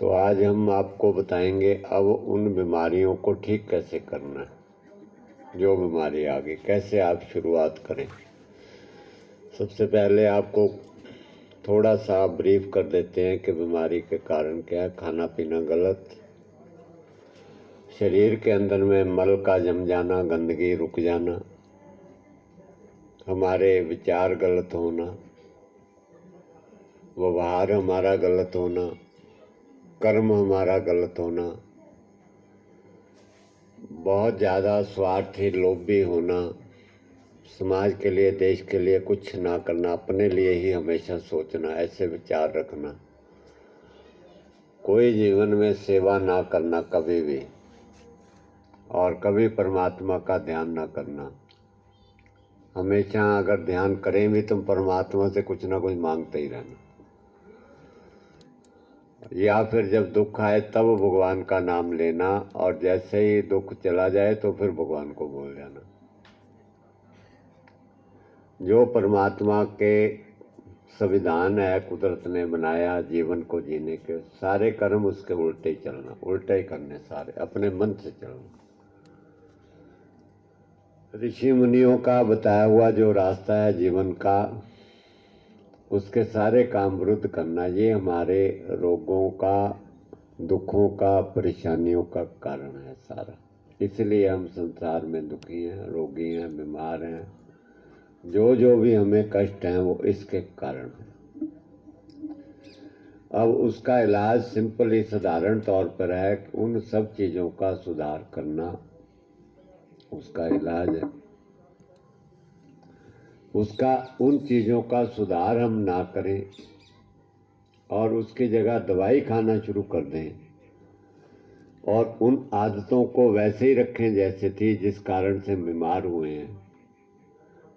तो आज हम आपको बताएंगे अब उन बीमारियों को ठीक कैसे करना है। जो बीमारी आ गई कैसे आप शुरुआत करें। सबसे पहले आपको थोड़ा सा ब्रीफ कर देते हैं कि बीमारी के कारण क्या है। खाना पीना गलत, शरीर के अंदर में मल का जम जाना, गंदगी रुक जाना, हमारे विचार गलत होना, व्यवहार हमारा गलत होना, कर्म हमारा गलत होना, बहुत ज़्यादा स्वार्थी लोभी होना, समाज के लिए देश के लिए कुछ ना करना, अपने लिए ही हमेशा सोचना, ऐसे विचार रखना, कोई जीवन में सेवा ना करना कभी भी, और कभी परमात्मा का ध्यान ना करना। हमेशा अगर ध्यान करें भी तुम परमात्मा से कुछ ना कुछ मांगते ही रहना, या फिर जब दुख आए तब भगवान का नाम लेना, और जैसे ही दुख चला जाए तो फिर भगवान को भूल जाना। जो परमात्मा के संविधान है, कुदरत ने बनाया जीवन को जीने के, सारे कर्म उसके उल्टे ही चलना, उल्टे ही करने सारे, अपने मन से चलना। ऋषि मुनियों का बताया हुआ जो रास्ता है जीवन का, उसके सारे काम विरुद्ध करना, ये हमारे रोगों का, दुखों का, परेशानियों का कारण है सारा। इसलिए हम संसार में दुखी हैं, रोगी हैं, बीमार हैं। जो भी हमें कष्ट हैं वो इसके कारण है। अब उसका इलाज सिंपली साधारण तौर पर है कि उन सब चीज़ों का सुधार करना, उसका इलाज है। उसका उन चीज़ों का सुधार हम ना करें और उसकी जगह दवाई खाना शुरू कर दें, और उन आदतों को वैसे ही रखें जैसे थी, जिस कारण से बीमार हुए हैं,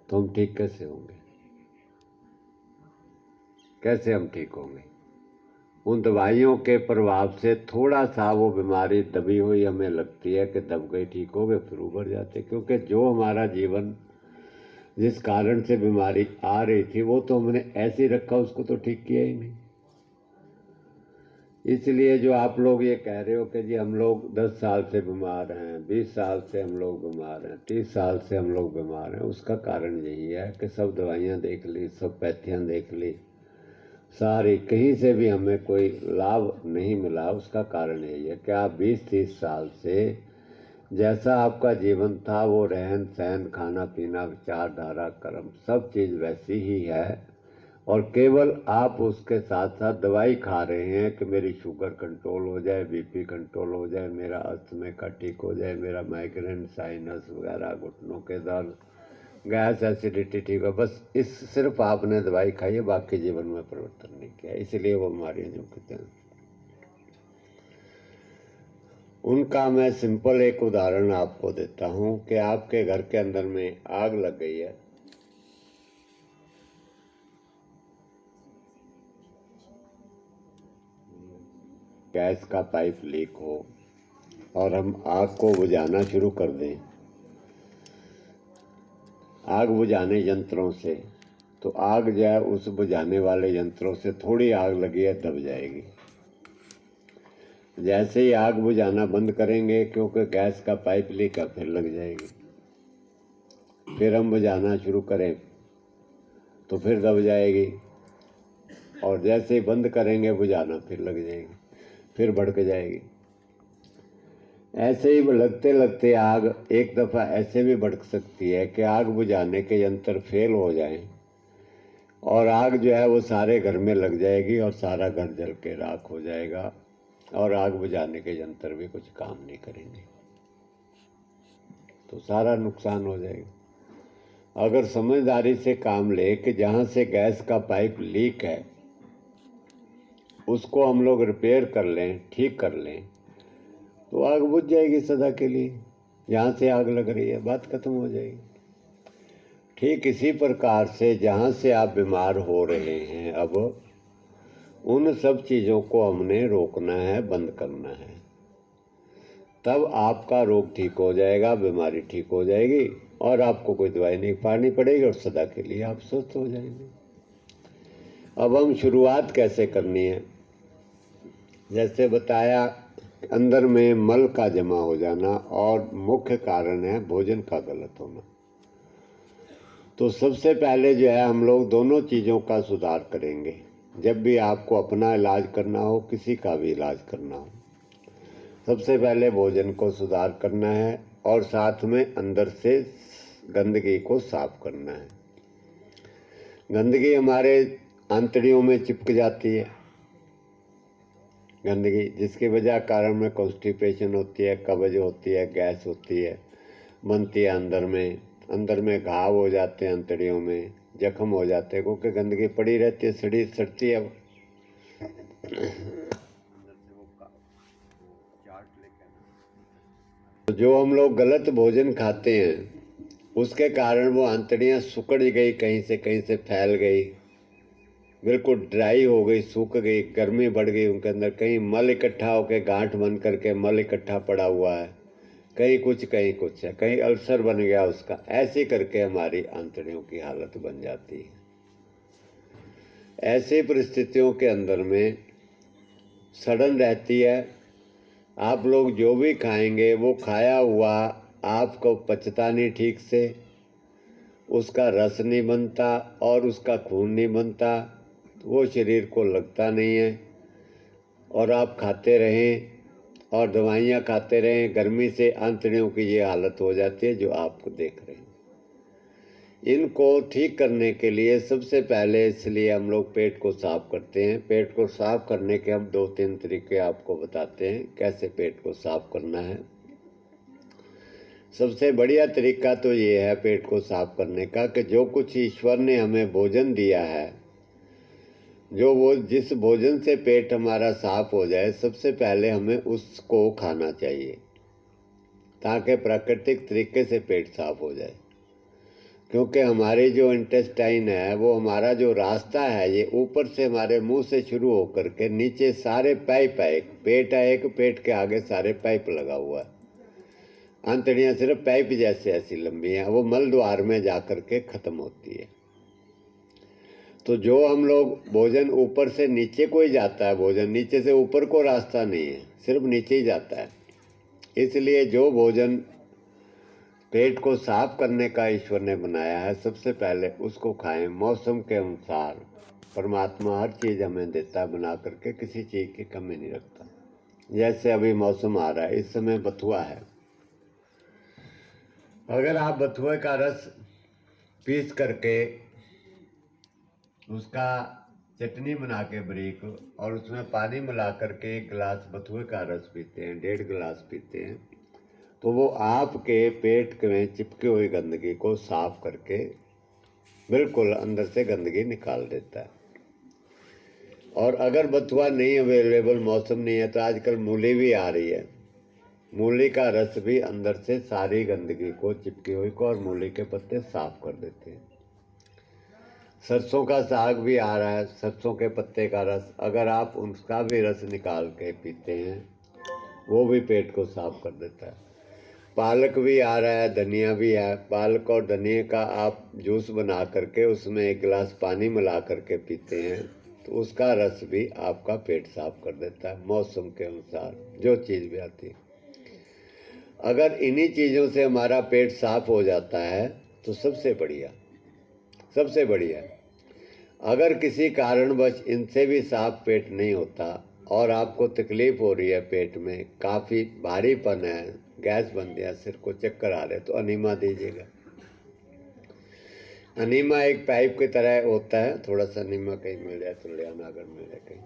तो हम ठीक कैसे होंगे? कैसे हम ठीक होंगे? उन दवाइयों के प्रभाव से थोड़ा सा वो बीमारी दबी हुई हमें लगती है कि दब गई, ठीक हो गए, फिर उभर जाते। क्योंकि जो हमारा जीवन जिस कारण से बीमारी आ रही थी वो तो हमने ऐसे ही रखा, उसको तो ठीक किया ही नहीं। इसलिए जो आप लोग ये कह रहे हो कि जी हम लोग 10 साल से बीमार हैं, 20 साल से हम लोग बीमार हैं, 30 साल से हम लोग बीमार हैं, उसका कारण यही है कि सब दवाइयाँ देख ली, सब पैथियाँ देख ली, सारी, कहीं से भी हमें कोई लाभ नहीं मिला। उसका कारण यही है कि आप 20-30 साल से जैसा आपका जीवन था, वो रहन सहन, खाना पीना, विचारधारा, कर्म, सब चीज़ वैसी ही है, और केवल आप उसके साथ साथ दवाई खा रहे हैं कि मेरी शुगर कंट्रोल हो जाए, बीपी कंट्रोल हो जाए, मेरा अस्थमा का ठीक हो जाए, मेरा माइग्रेन, साइनस वगैरह, घुटनों के दर्द, गैस, एसिडिटी ठीक हो। बस इस सिर्फ आपने दवाई खाई है, बाकी जीवन में परिवर्तन नहीं किया, इसलिए वो बीमारियाँ जो कहते हैं। उनका मैं सिंपल एक उदाहरण आपको देता हूँ कि आपके घर के अंदर में आग लग गई है, गैस का पाइप लीक हो और हम आग को बुझाना शुरू कर दें आग बुझाने यंत्रों से, तो आग जो है उस बुझाने वाले यंत्रों से, थोड़ी आग लगी है दब जाएगी। जैसे ही आग बुझाना बंद करेंगे, क्योंकि गैस का पाइप लीक है, फिर लग जाएगी। फिर हम बुझाना शुरू करें तो फिर दब जाएगी, और जैसे ही बंद करेंगे बुझाना फिर लग जाएगी, फिर भड़क जाएगी। ऐसे ही लगते लगते आग एक दफ़ा ऐसे भी भड़क सकती है कि आग बुझाने के यंत्र फेल हो जाएं, और आग जो है वो सारे घर में लग जाएगी और सारा घर जल के राख हो जाएगा, और आग बुझाने के यंत्र भी कुछ काम नहीं करेंगे, तो सारा नुकसान हो जाएगा। अगर समझदारी से काम ले कि जहाँ से गैस का पाइप लीक है उसको हम लोग रिपेयर कर लें, ठीक कर लें, तो आग बुझ जाएगी सदा के लिए। जहाँ से आग लग रही है, बात खत्म हो जाएगी। ठीक इसी प्रकार से जहाँ से आप बीमार हो रहे हैं, अब उन सब चीज़ों को हमने रोकना है, बंद करना है, तब आपका रोग ठीक हो जाएगा, बीमारी ठीक हो जाएगी, और आपको कोई दवाई नहीं पानी पड़ेगी, और सदा के लिए आप स्वस्थ हो जाएंगे। अब हम शुरुआत कैसे करनी है? जैसे बताया, अंदर में मल का जमा हो जाना और मुख्य कारण है भोजन का गलत होना। तो सबसे पहले जो है हम लोग दोनों चीज़ों का सुधार करेंगे। जब भी आपको अपना इलाज करना हो, किसी का भी इलाज करना हो, सबसे पहले भोजन को सुधार करना है और साथ में अंदर से गंदगी को साफ करना है। गंदगी हमारे आंतड़ियों में चिपक जाती है, गंदगी जिसकी वजह कारण में कॉन्स्टिपेशन होती है, कब्ज होती है, गैस होती है, बनती है अंदर में घाव हो जाते हैं, आंतड़ियों में जख्म हो जाते हैं, क्योंकि गंदगी पड़ी रहती है, सड़ती है। तो जो हम लोग गलत भोजन खाते हैं उसके कारण वो आंतड़ियाँ सिकुड़ गई, कहीं से फैल गई, बिल्कुल ड्राई हो गई, सूख गई, गर्मी बढ़ गई उनके अंदर, कहीं मल इकट्ठा होकर गांठ बन करके मल इकट्ठा पड़ा हुआ है, कहीं कुछ है, कहीं अल्सर बन गया उसका, ऐसे करके हमारी आंतड़ियों की हालत बन जाती है। ऐसी परिस्थितियों के अंदर में सड़न रहती है। आप लोग जो भी खाएंगे वो खाया हुआ आपको पचता नहीं ठीक से, उसका रस नहीं बनता और उसका खून नहीं बनता, वो शरीर को लगता नहीं है, और आप खाते रहें और दवाइयाँ खाते रहें, गर्मी से आंतड़ियों की ये हालत हो जाती है जो आपको देख रहे हैं। इनको ठीक करने के लिए सबसे पहले इसलिए हम लोग पेट को साफ करते हैं। पेट को साफ करने के हम 2-3 तरीके आपको बताते हैं कैसे पेट को साफ करना है। सबसे बढ़िया तरीका तो ये है पेट को साफ करने का कि जो कुछ ईश्वर ने हमें भोजन दिया है, जिस भोजन से पेट हमारा साफ हो जाए, सबसे पहले हमें उसको खाना चाहिए ताकि प्राकृतिक तरीके से पेट साफ हो जाए। क्योंकि हमारी जो इंटेस्टाइन है, वो हमारा जो रास्ता है, ये ऊपर से हमारे मुंह से शुरू होकर के नीचे सारे पाइप है, पेट है एक, पेट के आगे सारे पाइप लगा हुआ है, आंतड़ियाँ सिर्फ पाइप जैसे ऐसी लंबी हैं, वो मल द्वार में जा कर के ख़त्म होती है। तो जो हम लोग भोजन ऊपर से नीचे को ही जाता है, भोजन नीचे से ऊपर को रास्ता नहीं है, सिर्फ नीचे ही जाता है। इसलिए जो भोजन पेट को साफ करने का ईश्वर ने बनाया है, सबसे पहले उसको खाएं। मौसम के अनुसार परमात्मा हर चीज़ हमें देता है बना करके, किसी चीज़ की कमी नहीं रखता। जैसे अभी मौसम आ रहा है, इस समय बथुआ है, अगर आप बथुए का रस पीस करके उसका चटनी बना के बारीक और उसमें पानी मिला करके 1 गिलास बथुए का रस पीते हैं, 1.5 गिलास पीते हैं, तो वो आपके पेट में चिपकी हुई गंदगी को साफ करके बिल्कुल अंदर से गंदगी निकाल देता है। और अगर बथुआ नहीं अवेलेबल, मौसम नहीं है, तो आजकल मूली भी आ रही है, मूली का रस भी अंदर से सारी गंदगी को, चिपकी हुई को, और मूली के पत्ते साफ कर देते हैं। सरसों का साग भी आ रहा है, सरसों के पत्ते का रस, अगर आप उसका भी रस निकाल के पीते हैं, वो भी पेट को साफ कर देता है। पालक भी आ रहा है, धनिया भी है, पालक और धनिया का आप जूस बना करके उसमें 1 गिलास पानी मिला करके पीते हैं, तो उसका रस भी आपका पेट साफ कर देता है। मौसम के अनुसार जो चीज़ भी आती है, अगर इन्हीं चीज़ों से हमारा पेट साफ हो जाता है तो सबसे बढ़िया, सबसे बढ़िया। अगर किसी कारणवश इनसे भी साफ पेट नहीं होता और आपको तकलीफ़ हो रही है, पेट में काफ़ी भारीपन है, गैस बन गया, सिर को चक्कर आ रहे, तो अनीमा दीजिएगा। अनीमा एक पाइप की तरह होता है, थोड़ा सा अनीमा कहीं मिल जाए तो ले आना, अगर मिल जाए कहीं।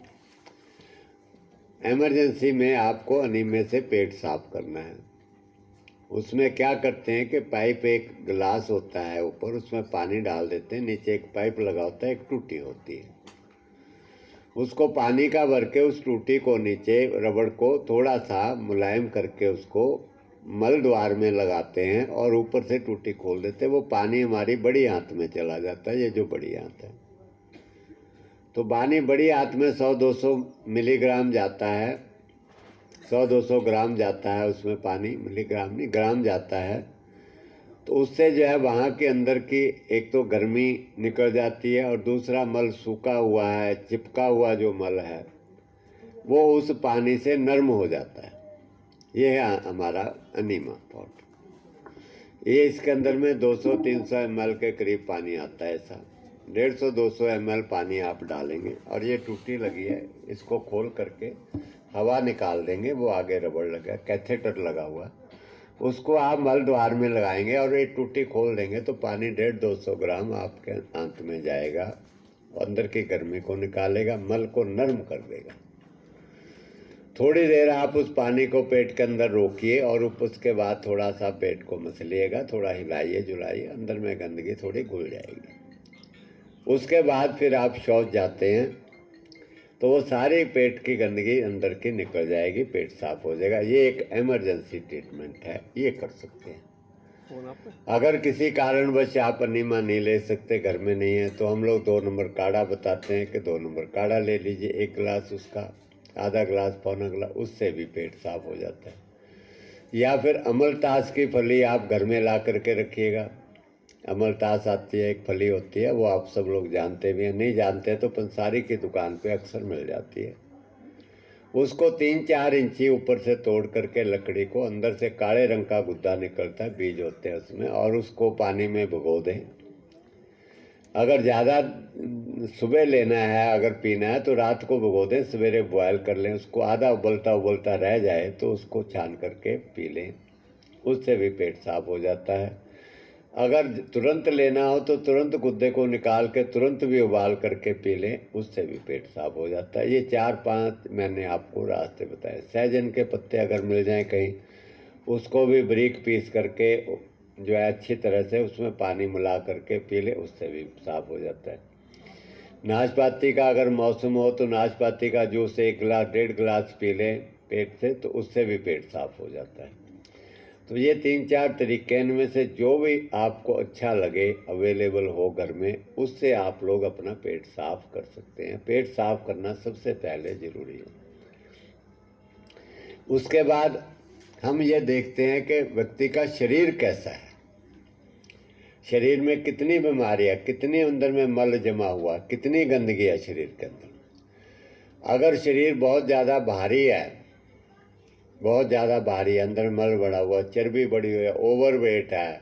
इमरजेंसी में आपको अनीमे से पेट साफ करना है। उसमें क्या करते हैं कि पाइप, एक गिलास होता है ऊपर, उसमें पानी डाल देते हैं, नीचे एक पाइप लगा होता है, एक टूटी होती है, उसको पानी का भर के उस टूटी को नीचे रबड़ को थोड़ा सा मुलायम करके उसको मल द्वार में लगाते हैं और ऊपर से टूटी खोल देते हैं। वो पानी हमारी बड़ी आंत में चला जाता है, ये जो बड़ी आंत है, तो पानी बड़ी आंत में 100-200 मिलीग्राम जाता है, 100-200 ग्राम जाता है उसमें पानी, मिलीग्राम नहीं, ग्राम जाता है। तो उससे जो है वहाँ के अंदर की एक तो गर्मी निकल जाती है और दूसरा मल सूखा हुआ है, चिपका हुआ जो मल है, वो उस पानी से नर्म हो जाता है। ये है हमारा अनीमा पॉट। ये इसके अंदर में 200-300 ml के करीब पानी आता है। ऐसा 150-200 ml पानी आप डालेंगे और ये टूटी लगी है, इसको खोल करके हवा निकाल देंगे। वो आगे रबड़ लगा, कैथेटर लगा हुआ, उसको आप मल द्वार में लगाएंगे और ये टूटी खोल देंगे तो पानी 150-200 ग्राम आपके अंत में जाएगा, अंदर की गर्मी को निकालेगा, मल को नर्म कर देगा। थोड़ी देर आप उस पानी को पेट के अंदर रोकिए और उसके बाद थोड़ा सा पेट को मसलिएगा, थोड़ा हिलाइए जुलाइए, अंदर में गंदगी थोड़ी घुल जाएगी। उसके बाद फिर आप शौच जाते हैं तो वो सारी पेट की गंदगी अंदर की निकल जाएगी, पेट साफ हो जाएगा। ये एक इमरजेंसी ट्रीटमेंट है, ये कर सकते हैं। अगर किसी कारणवश आप अनीमा नहीं ले सकते, घर में नहीं है, तो हम लोग 2 नंबर काढ़ा बताते हैं कि 2 नंबर काढ़ा ले लीजिए, 1 गिलास उसका, आधा गिलास पौना गिलास, उससे भी पेट साफ हो जाता है। या फिर अमलतास की फली आप घर में ला करके रखिएगा। अमलतास आती है, एक फली होती है, वो आप सब लोग जानते भी हैं, नहीं जानते तो पंसारी की दुकान पे अक्सर मिल जाती है। उसको 3-4 इंची ऊपर से तोड़ करके लकड़ी को, अंदर से काले रंग का गुद्दा निकलता है, बीज होते हैं उसमें, और उसको पानी में भिगो दें। अगर ज़्यादा सुबह लेना है, अगर पीना है तो रात को भिगो दें, सवेरे बॉयल कर लें उसको, आधा उबलता उबलता रह जाए तो उसको छान करके पी लें, उससे भी पेट साफ हो जाता है। अगर तुरंत लेना हो तो तुरंत गुद्दे को निकाल के तुरंत भी उबाल करके पी लें, उससे भी पेट साफ हो जाता है। ये 4-5 मैंने आपको रास्ते बताए। सहजन के पत्ते अगर मिल जाएं कहीं, उसको भी बारीक पीस करके जो है अच्छी तरह से उसमें पानी मिला करके पी ले, उससे भी साफ हो जाता है। नाशपाती का अगर मौसम हो तो नाशपाती का जूस 1 गिलास 1.5 गिलास पी लें पेट से, तो उससे भी पेट साफ हो जाता है। तो ये 3-4 तरीके, इनमें से जो भी आपको अच्छा लगे, अवेलेबल हो घर में, उससे आप लोग अपना पेट साफ कर सकते हैं। पेट साफ करना सबसे पहले ज़रूरी है। उसके बाद हम ये देखते हैं कि व्यक्ति का शरीर कैसा है, शरीर में कितनी बीमारियां, कितनी अंदर में मल जमा हुआ, कितनी गंदगी है शरीर के अंदर। अगर शरीर बहुत ज़्यादा भारी है, बहुत ज़्यादा भारी है, अंदर मल बड़ा हुआ, चर्बी बढ़ी हुई है, ओवरवेट है,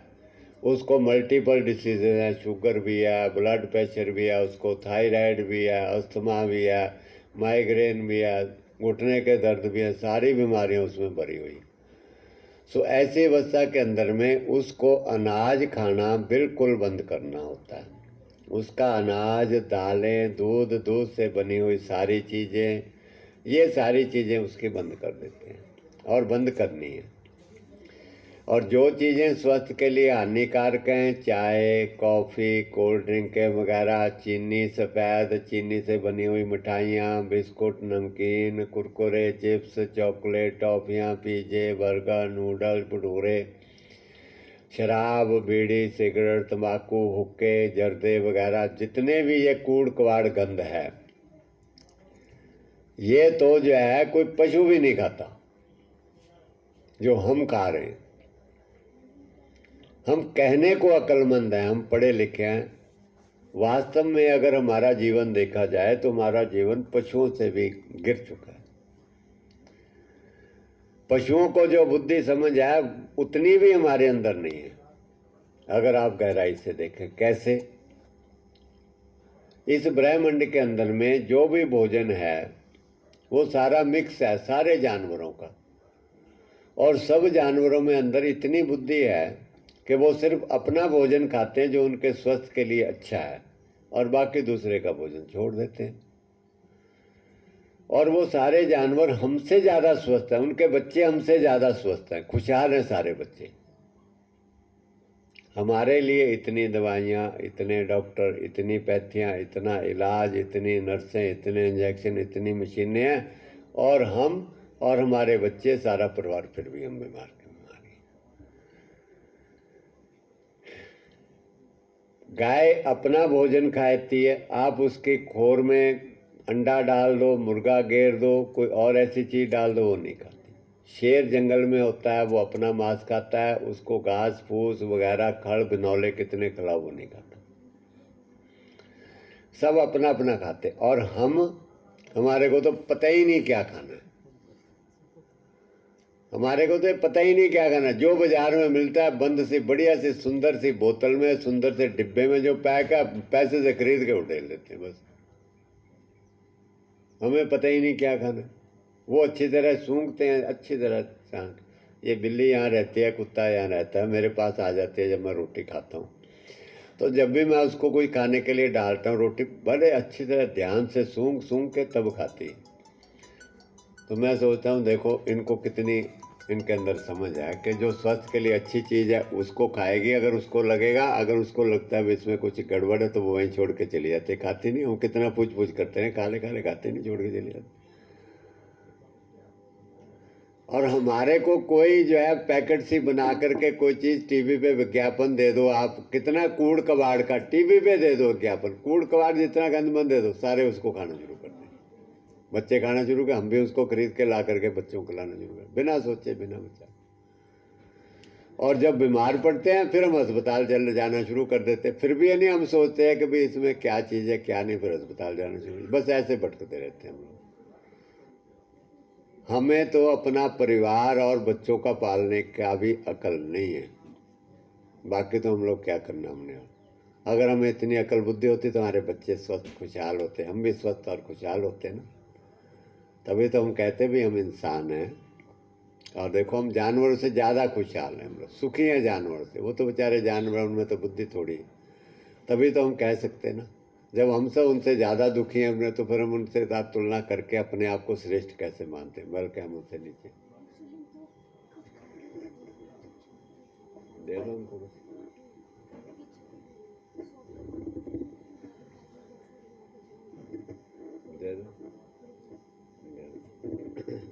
उसको मल्टीपल डिसीज़ हैं, शुगर भी है, ब्लड प्रेशर भी है, उसको थायराइड भी है, अस्थमा भी है, माइग्रेन भी है, घुटने के दर्द भी है, सारी बीमारियां उसमें भरी हुई। सो ऐसी अवस्था के अंदर में उसको अनाज खाना बिल्कुल बंद करना होता है। उसका अनाज, दालें, दूध, दूध से बनी हुई सारी चीज़ें, ये सारी चीज़ें उसकी बंद कर देते हैं और बंद करनी है। और जो चीज़ें स्वास्थ्य के लिए हानिकारक हैं, चाय, कॉफ़ी, कोल्ड ड्रिंक वगैरह, चीनी, सफ़ेद चीनी से बनी हुई मिठाइयाँ, बिस्कुट, नमकीन, कुरकुरे, चिप्स, चॉकलेट, टॉफ़ियाँ, पिज़्ज़े, बर्गर, नूडल्स, भटूरे, शराब, बीड़ी, सिगरेट, तंबाकू, हुक्के, जर्दे वगैरह, जितने भी ये कूड़ कवाड़ गंद है, ये तो जो है कोई पशु भी नहीं खाता जो हम खा रहे हैं। हम कहने को अक्लमंद हैं, हम पढ़े लिखे हैं, वास्तव में अगर हमारा जीवन देखा जाए तो हमारा जीवन पशुओं से भी गिर चुका है। पशुओं को जो बुद्धि समझ है उतनी भी हमारे अंदर नहीं है। अगर आप गहराई से देखें कैसे, इस ब्रह्मांड के अंदर में जो भी भोजन है वो सारा मिक्स है सारे जानवरों का, और सब जानवरों में अंदर इतनी बुद्धि है कि वो सिर्फ अपना भोजन खाते हैं जो उनके स्वास्थ्य के लिए अच्छा है, और बाकी दूसरे का भोजन छोड़ देते हैं। और वो सारे जानवर हमसे ज़्यादा स्वस्थ हैं, उनके बच्चे हमसे ज़्यादा स्वस्थ हैं, खुशहाल हैं सारे बच्चे। हमारे लिए इतनी दवाइयाँ, इतने डॉक्टर, इतनी पैथियाँ, इतना इलाज, इतनी नर्सें, इतने इंजेक्शन, इतनी मशीनें हैं, और हम और हमारे बच्चे, सारा परिवार, फिर भी हम बीमार के बीमार हैं। गाय अपना भोजन खाती है, आप उसके खोर में अंडा डाल दो, मुर्गा घेर दो, कोई और ऐसी चीज़ डाल दो, वो नहीं खाती। शेर जंगल में होता है, वो अपना मांस खाता है, उसको घास फूस वगैरह, खड़ बिनौले कितने खिलाओ, वो नहीं खाता। सब अपना अपना खाते। और हम हमारे को तो पता ही नहीं क्या खाना है, हमारे को तो पता ही नहीं क्या खाना। जो बाजार में मिलता है बंद सी बढ़िया सी सुंदर सी बोतल में, सुंदर से डिब्बे में जो पैक है, पैसे से खरीद के उठेल लेते हैं बस। हमें पता ही नहीं क्या खाना है। वो अच्छी तरह सूंघते हैं, अच्छी तरह सांग। ये बिल्ली यहाँ रहती है, कुत्ता यहाँ रहता है, मेरे पास आ जाती है जब मैं रोटी खाता हूँ। तो जब भी मैं उसको कोई खाने के लिए डालता हूँ रोटी, बड़े अच्छी तरह ध्यान से सूंघ सूंघ के तब खाती है। तो मैं सोचता हूँ देखो इनको कितनी इनके अंदर समझ है कि जो स्वास्थ्य के लिए अच्छी चीज़ है उसको खाएगी। अगर उसको लगेगा, अगर उसको लगता है इसमें कुछ गड़बड़ है तो वो वहीं छोड़ के चली जाती है, खाती नहीं। हम कितना पूछ पूछ करते हैं, खा ले खा ले, खाते नहीं, छोड़ के चली जाती। और हमारे को कोई जो है पैकेट सी बना करके कोई चीज़ टीवी पे विज्ञापन दे दो, आप कितना कूड़ कबाड़ का टीवी पे दे दो विज्ञापन, कूड़ कबाड़ जितना गंदमंद दे दो सारे उसको खाना शुरू कर दें। बच्चे खाना शुरू कर, हम भी उसको खरीद के ला करके बच्चों को लाना शुरू कर, बिना सोचे बिना विचार। और जब बीमार पड़ते हैं फिर हम अस्पताल चले जाना शुरू कर देते हैं। फिर भी नहीं हम सोचते हैं कि भाई इसमें क्या चीज़ है क्या नहीं, फिर अस्पताल जाना शुरू, बस ऐसे भटकते रहते हैं हम लोग। हमें तो अपना परिवार और बच्चों का पालने का भी अकल नहीं है, बाकी तो हम लोग क्या करना हमने। अगर हमें इतनी अकल बुद्धि होती तो हमारे बच्चे स्वस्थ खुशहाल होते, हम भी स्वस्थ और खुशहाल होते ना। तभी तो हम कहते भी हम इंसान हैं। और देखो हम जानवरों से ज़्यादा खुशहाल हैं, हम लोग सुखी हैं जानवरों से। वो तो बेचारे जानवर, उनमें तो बुद्धि थोड़ी है, तभी तो हम कह सकते ना। जब हम सब उनसे ज़्यादा दुखी हैं हमने, तो फिर हम उनसे साथ तुलना करके अपने आप को श्रेष्ठ कैसे मानते हैं, बल्कि हम उनसे नीचे। दे दो उनको बस। दे दो,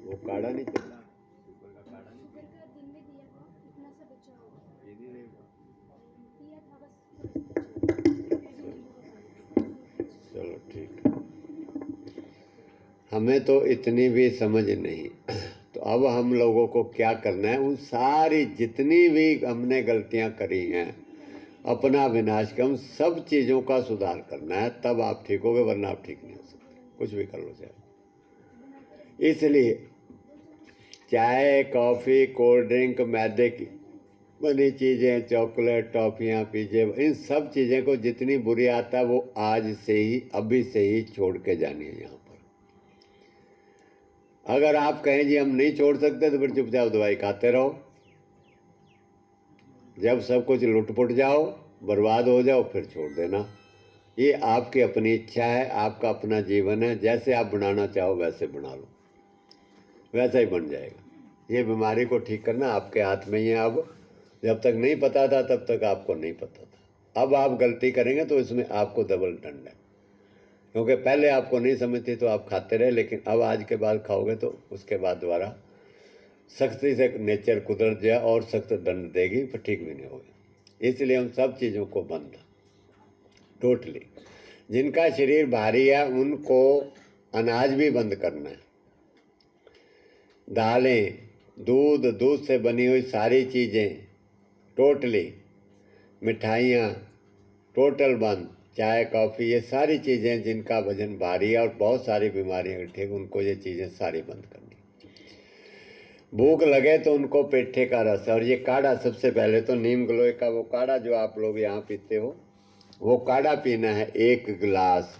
वो काढ़ा नहीं चल रहा, शुगर का काढ़ा नहीं चलो ठीक है। हमें तो इतनी भी समझ नहीं। तो अब हम लोगों को क्या करना है, उन सारी जितनी भी हमने गलतियां करी हैं, अपना विनाश का, उन सब चीज़ों का सुधार करना है, तब आप ठीक होगे, वरना आप ठीक नहीं हो सकते, कुछ भी कर लो चाहे। इसलिए चाय कॉफ़ी कोल्ड ड्रिंक मैदे की बनी चीज़ें, चॉकलेट टॉफ़ियाँ पिज़्ज़े, इन सब चीज़ें को जितनी बुरी आता है वो आज से ही, अभी से ही छोड़ के जानी है यहाँ पर। अगर आप कहें जी हम नहीं छोड़ सकते तो फिर चुपचाप दवाई खाते रहो। जब सब कुछ लुटपुट जाओ, बर्बाद हो जाओ, फिर छोड़ देना। ये आपकी अपनी इच्छा है, आपका अपना जीवन है, जैसे आप बनाना चाहो वैसे बना लो, वैसा ही बन जाएगा। ये बीमारी को ठीक करना आपके हाथ में ही है। अब जब तक नहीं पता था तब तक आपको नहीं पता था, अब आप गलती करेंगे तो इसमें आपको डबल दंड है। क्योंकि पहले आपको नहीं समझती तो आप खाते रहे, लेकिन अब आज के बाद खाओगे तो उसके बाद दोबारा सख्ती से नेचर कुदरत जाए और सख्त दंड देगी, फिर ठीक भी नहीं होगी। इसलिए उन सब चीज़ों को बंद टोटली। जिनका शरीर भारी है उनको अनाज भी बंद करना है। दालें, दूध, दूध से बनी हुई सारी चीज़ें टोटली, मिठाइयाँ टोटल बंद, चाय कॉफ़ी, ये सारी चीज़ें जिनका वजन भारी है और बहुत सारी बीमारियाँ इकट्ठी, उनको ये चीज़ें सारी बंद करनी। भूख लगे तो उनको पेठे का रस, और ये काढ़ा सबसे पहले तो नीम गलोए का वो काढ़ा जो आप लोग यहाँ पीते हो, वो काढ़ा पीना है। 1 गिलास,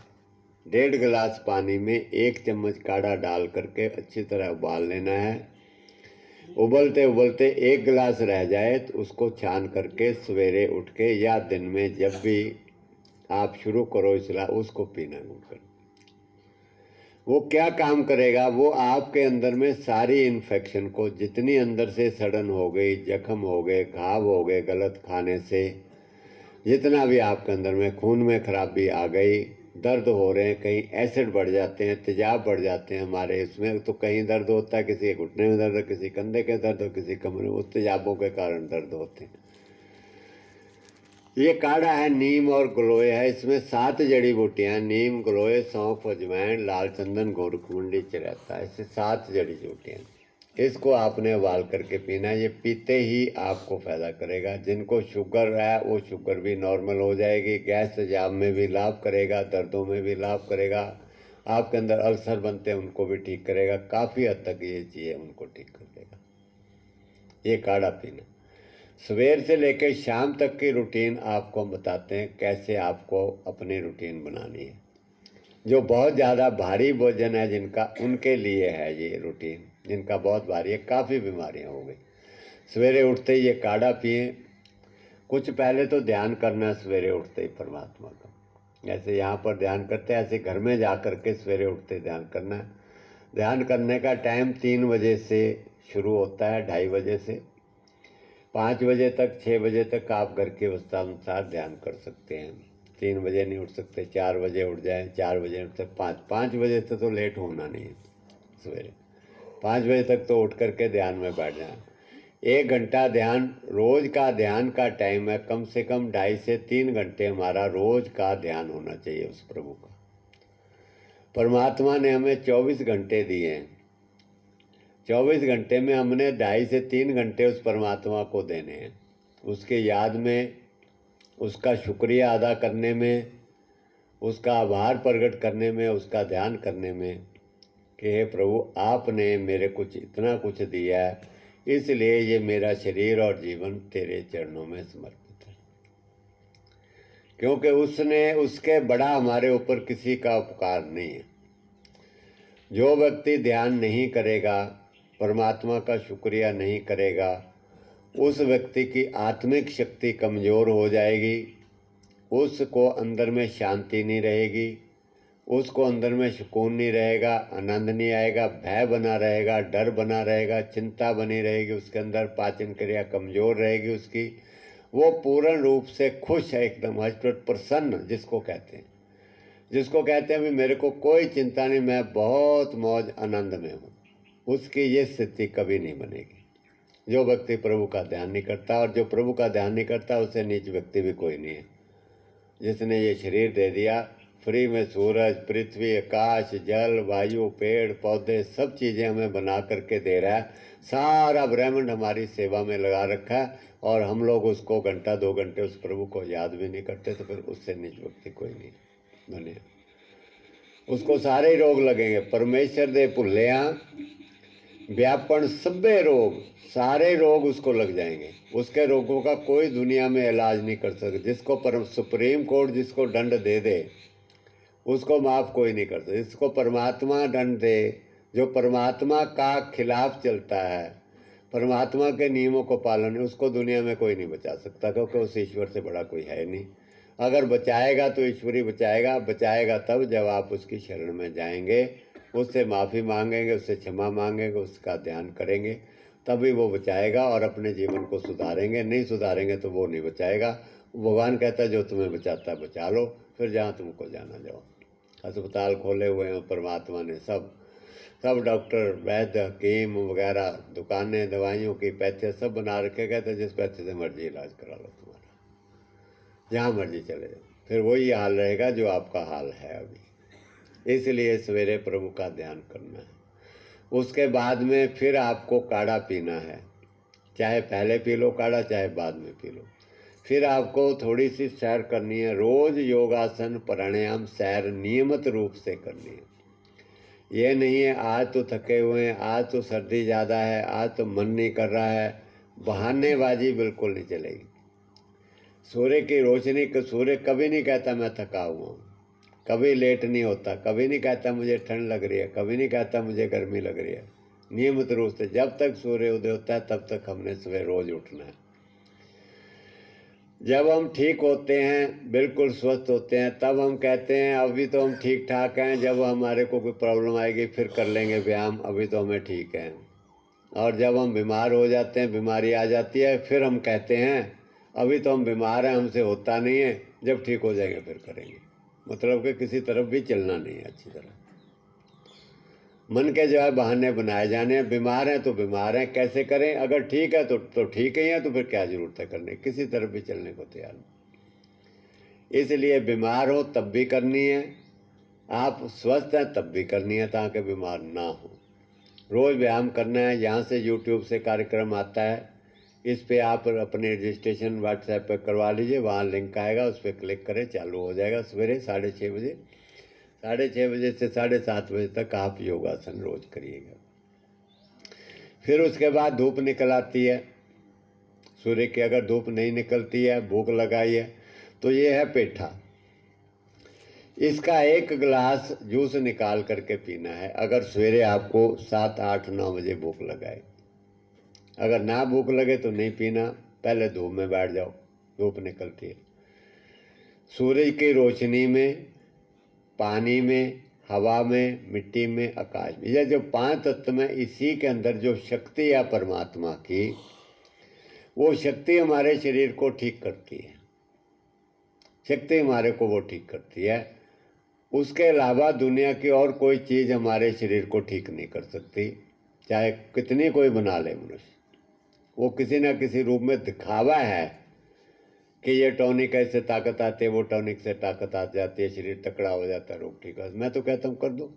1.5 गिलास पानी में 1 चम्मच काढ़ा डाल करके अच्छी तरह उबाल लेना है। उबलते उबलते 1 गिलास रह जाए तो उसको छान करके सवेरे उठ के या दिन में जब भी आप शुरू करो इसला उसको पीना घूट। वो क्या काम करेगा, वो आपके अंदर में सारी इन्फेक्शन को, जितनी अंदर से सड़न हो गई, जख्म हो गए, घाव हो गए गलत खाने से, जितना भी आपके अंदर में खून में खराबी आ गई, दर्द हो रहे हैं, कहीं एसिड बढ़ जाते हैं, तेजाब बढ़ जाते हैं हमारे इसमें, तो कहीं दर्द होता है, किसी के घुटने में दर्द, किसी कंधे के दर्द, किसी कमरे में, उस तेजाबों के कारण दर्द होते हैं। ये काढ़ा है नीम और गलोए है, इसमें 7 जड़ी बूटियाँ, नीम गलोए सौंफ अजवाइन लाल चंदन गोरखमुंडी चिरैता, इससे 7 जड़ी बूटियाँ। इसको आपने उबाल करके पीना है। ये पीते ही आपको फ़ायदा करेगा। जिनको शुगर है वो शुगर भी नॉर्मल हो जाएगी, गैस तेजाब में भी लाभ करेगा, दर्दों में भी लाभ करेगा, आपके अंदर अल्सर बनते हैं उनको भी ठीक करेगा, काफ़ी हद तक ये चीज़ें उनको ठीक कर देगा ये काढ़ा पीना। सवेर से लेकर शाम तक की रूटीन आपको हम बताते हैं कैसे आपको अपनी रूटीन बनानी है। जो बहुत ज़्यादा भारी भोजन है जिनका, उनके लिए है ये रूटीन। जिनका बहुत भारी है, काफ़ी बीमारियां हो गई, सवेरे उठते ही ये काढ़ा पिए। कुछ पहले तो ध्यान करना है सवेरे उठते ही परमात्मा का, जैसे यहाँ पर ध्यान करते हैं ऐसे घर में जा कर के सवेरे उठते ध्यान करना है। ध्यान करने का टाइम 3 बजे से शुरू होता है, 2:30 बजे से 5 बजे तक, 6 बजे तक आप घर की अवस्था अनुसार ध्यान कर सकते हैं। 3 बजे नहीं उठ सकते, 4 बजे उठ जाएं, 4 बजे उठ सकते, 5 बजे से तो लेट होना नहीं है। सवेरे 5 बजे तक तो उठ करके ध्यान में बैठ जाएं। 1 घंटा ध्यान, रोज का ध्यान का टाइम है, कम से कम 2.5 से 3 घंटे हमारा रोज का ध्यान होना चाहिए उस प्रभु का। परमात्मा ने हमें 24 घंटे दिए हैं, 24 घंटे में हमने 2.5 से 3 घंटे उस परमात्मा को देने हैं, उसके याद में, उसका शुक्रिया अदा करने में, उसका आभार प्रकट करने में, उसका ध्यान करने में कि हे प्रभु आपने मेरे कुछ इतना कुछ दिया है, इसलिए ये मेरा शरीर और जीवन तेरे चरणों में समर्पित है। क्योंकि उसने, उसके बड़ा हमारे ऊपर किसी का उपकार नहीं है। जो व्यक्ति ध्यान नहीं करेगा, परमात्मा का शुक्रिया नहीं करेगा, उस व्यक्ति की आत्मिक शक्ति कमज़ोर हो जाएगी, उसको अंदर में शांति नहीं रहेगी, उसको अंदर में सुकून नहीं रहेगा, आनंद नहीं आएगा, भय बना रहेगा, डर बना रहेगा, चिंता बनी रहेगी उसके अंदर, पाचन क्रिया कमज़ोर रहेगी उसकी। वो पूर्ण रूप से खुश है, एकदम हर्षप्रद प्रसन्न जिसको कहते हैं, जिसको कहते हैं भी मेरे को कोई चिंता नहीं, मैं बहुत मौज आनंद में हूँ, उसकी ये स्थिति कभी नहीं बनेगी। जो व्यक्ति प्रभु का ध्यान नहीं करता, और जो प्रभु का ध्यान नहीं करता उससे नीच व्यक्ति भी कोई नहीं है। जिसने ये शरीर दे दिया, फ्री में सूरज, पृथ्वी, आकाश, जल, वायु, पेड़ पौधे सब चीज़ें हमें बना करके दे रहा है, सारा ब्रह्मांड हमारी सेवा में लगा रखा है, और हम लोग उसको घंटा 2 घंटे उस प्रभु को याद भी नहीं करते, तो फिर उससे नीच व्यक्ति कोई नहीं बने। उसको सारे ही रोग लगेंगे। परमेश्वर दे भुल्लिया व्यापन सभे रोग, सारे रोग उसको लग जाएंगे। उसके रोगों का कोई दुनिया में इलाज नहीं कर सकता। जिसको सुप्रीम कोर्ट जिसको दंड दे दे उसको माफ़ कोई नहीं कर सकता। जिसको परमात्मा दंड दे, जो परमात्मा का खिलाफ चलता है, परमात्मा के नियमों को पालन, उसको दुनिया में कोई नहीं बचा सकता, क्योंकि उस ईश्वर से बड़ा कोई है नहीं। अगर बचाएगा तो ईश्वर ही बचाएगा। बचाएगा तब जब आप उसकी शरण में जाएंगे, उससे माफ़ी मांगेंगे, उससे क्षमा मांगेंगे, उसका ध्यान करेंगे, तभी वो बचाएगा और अपने जीवन को सुधारेंगे। नहीं सुधारेंगे तो वो नहीं बचाएगा। भगवान कहता है जो तुम्हें बचाता है बचा लो, फिर जहाँ तुमको जाना जाओ। अस्पताल खोले हुए हैं परमात्मा ने, सब डॉक्टर, वैद्य, हकीम वगैरह, दुकानें दवाइयों की, पैसे सब बना रखे। कहते जिस पैसे से मर्जी इलाज करा लो तुम्हारा, जहाँ मर्जी चले जाओ, फिर वही हाल रहेगा जो आपका हाल है अभी। इसलिए सवेरे प्रभु का ध्यान करना है। उसके बाद में फिर आपको काढ़ा पीना है, चाहे पहले पी लो काढ़ा, चाहे बाद में पी लो। फिर आपको थोड़ी सी सैर करनी है। रोज़ योगासन, प्राणायाम, सैर नियमित रूप से करनी है। ये नहीं है आज तो थके हुए हैं, आज तो सर्दी ज़्यादा है, आज तो मन नहीं कर रहा है, बहानेबाजी बिल्कुल नहीं चलेगी। सूर्य की रोशनी, सूर्य कभी नहीं कहता मैं थका हुआ हूँ, कभी लेट नहीं होता, कभी नहीं कहता मुझे ठंड लग रही है, कभी नहीं कहता मुझे गर्मी लग रही है। नियमित रूप से जब तक सूर्य उदय होता है तब तक हमने सुबह रोज उठना है। जब हम ठीक होते हैं, बिल्कुल स्वस्थ होते हैं, तब हम कहते हैं अभी तो हम ठीक ठाक हैं, जब हमारे को कोई प्रॉब्लम आएगी फिर कर लेंगे व्यायाम, अभी तो हमें ठीक है। और जब हम बीमार हो जाते हैं, बीमारी आ जाती है, फिर हम कहते हैं अभी तो हम बीमार हैं, हमसे होता नहीं है, जब ठीक हो जाएंगे फिर करेंगे। मतलब कि किसी तरफ भी चलना नहीं है अच्छी तरह। मन के जो है बहाने बनाए जाने हैं। बीमार हैं तो बीमार हैं, कैसे करें? अगर ठीक है तो ठीक ही है, तो फिर क्या जरूरत है करने, किसी तरफ भी चलने को तैयार नहीं। इसलिए बीमार हो तब भी करनी है, आप स्वस्थ हैं तब भी करनी है, ताकि बीमार ना हो। रोज़ व्यायाम करना है। यहाँ से यूट्यूब से कार्यक्रम आता है, इस पे आप अपने रजिस्ट्रेशन व्हाट्सएप पे करवा लीजिए, वहाँ लिंक आएगा, उस पर क्लिक करें, चालू हो जाएगा सवेरे 6:30 बजे। 6:30 बजे से 7:30 बजे तक आप योगासन रोज करिएगा। फिर उसके बाद धूप निकल आती है सूर्य की, अगर धूप नहीं निकलती है, भूख लगाई है, तो ये है पेठा। इसका 1 गिलास जूस निकाल करके पीना है अगर सवेरे आपको 7, 8, 9 बजे भूख लगाए। अगर ना भूख लगे तो नहीं पीना, पहले धूप में बैठ जाओ, धूप निकलती है। सूरज की रोशनी में, पानी में, हवा में, मिट्टी में, आकाश में, ये जो 5 तत्व में, इसी के अंदर जो शक्ति है परमात्मा की, वो शक्ति हमारे शरीर को ठीक करती है। शक्ति हमारे को वो ठीक करती है। उसके अलावा दुनिया की और कोई चीज़ हमारे शरीर को ठीक नहीं कर सकती, चाहे कितनी कोई बना ले मनुष्य। वो किसी ना किसी रूप में दिखावा है कि ये टॉनिक ऐसे ताकत आती है, वो टॉनिक से ताकत आ जाती है, शरीर तकड़ा हो जाता है, रोग ठीक है। मैं तो कहता हूँ कर दो।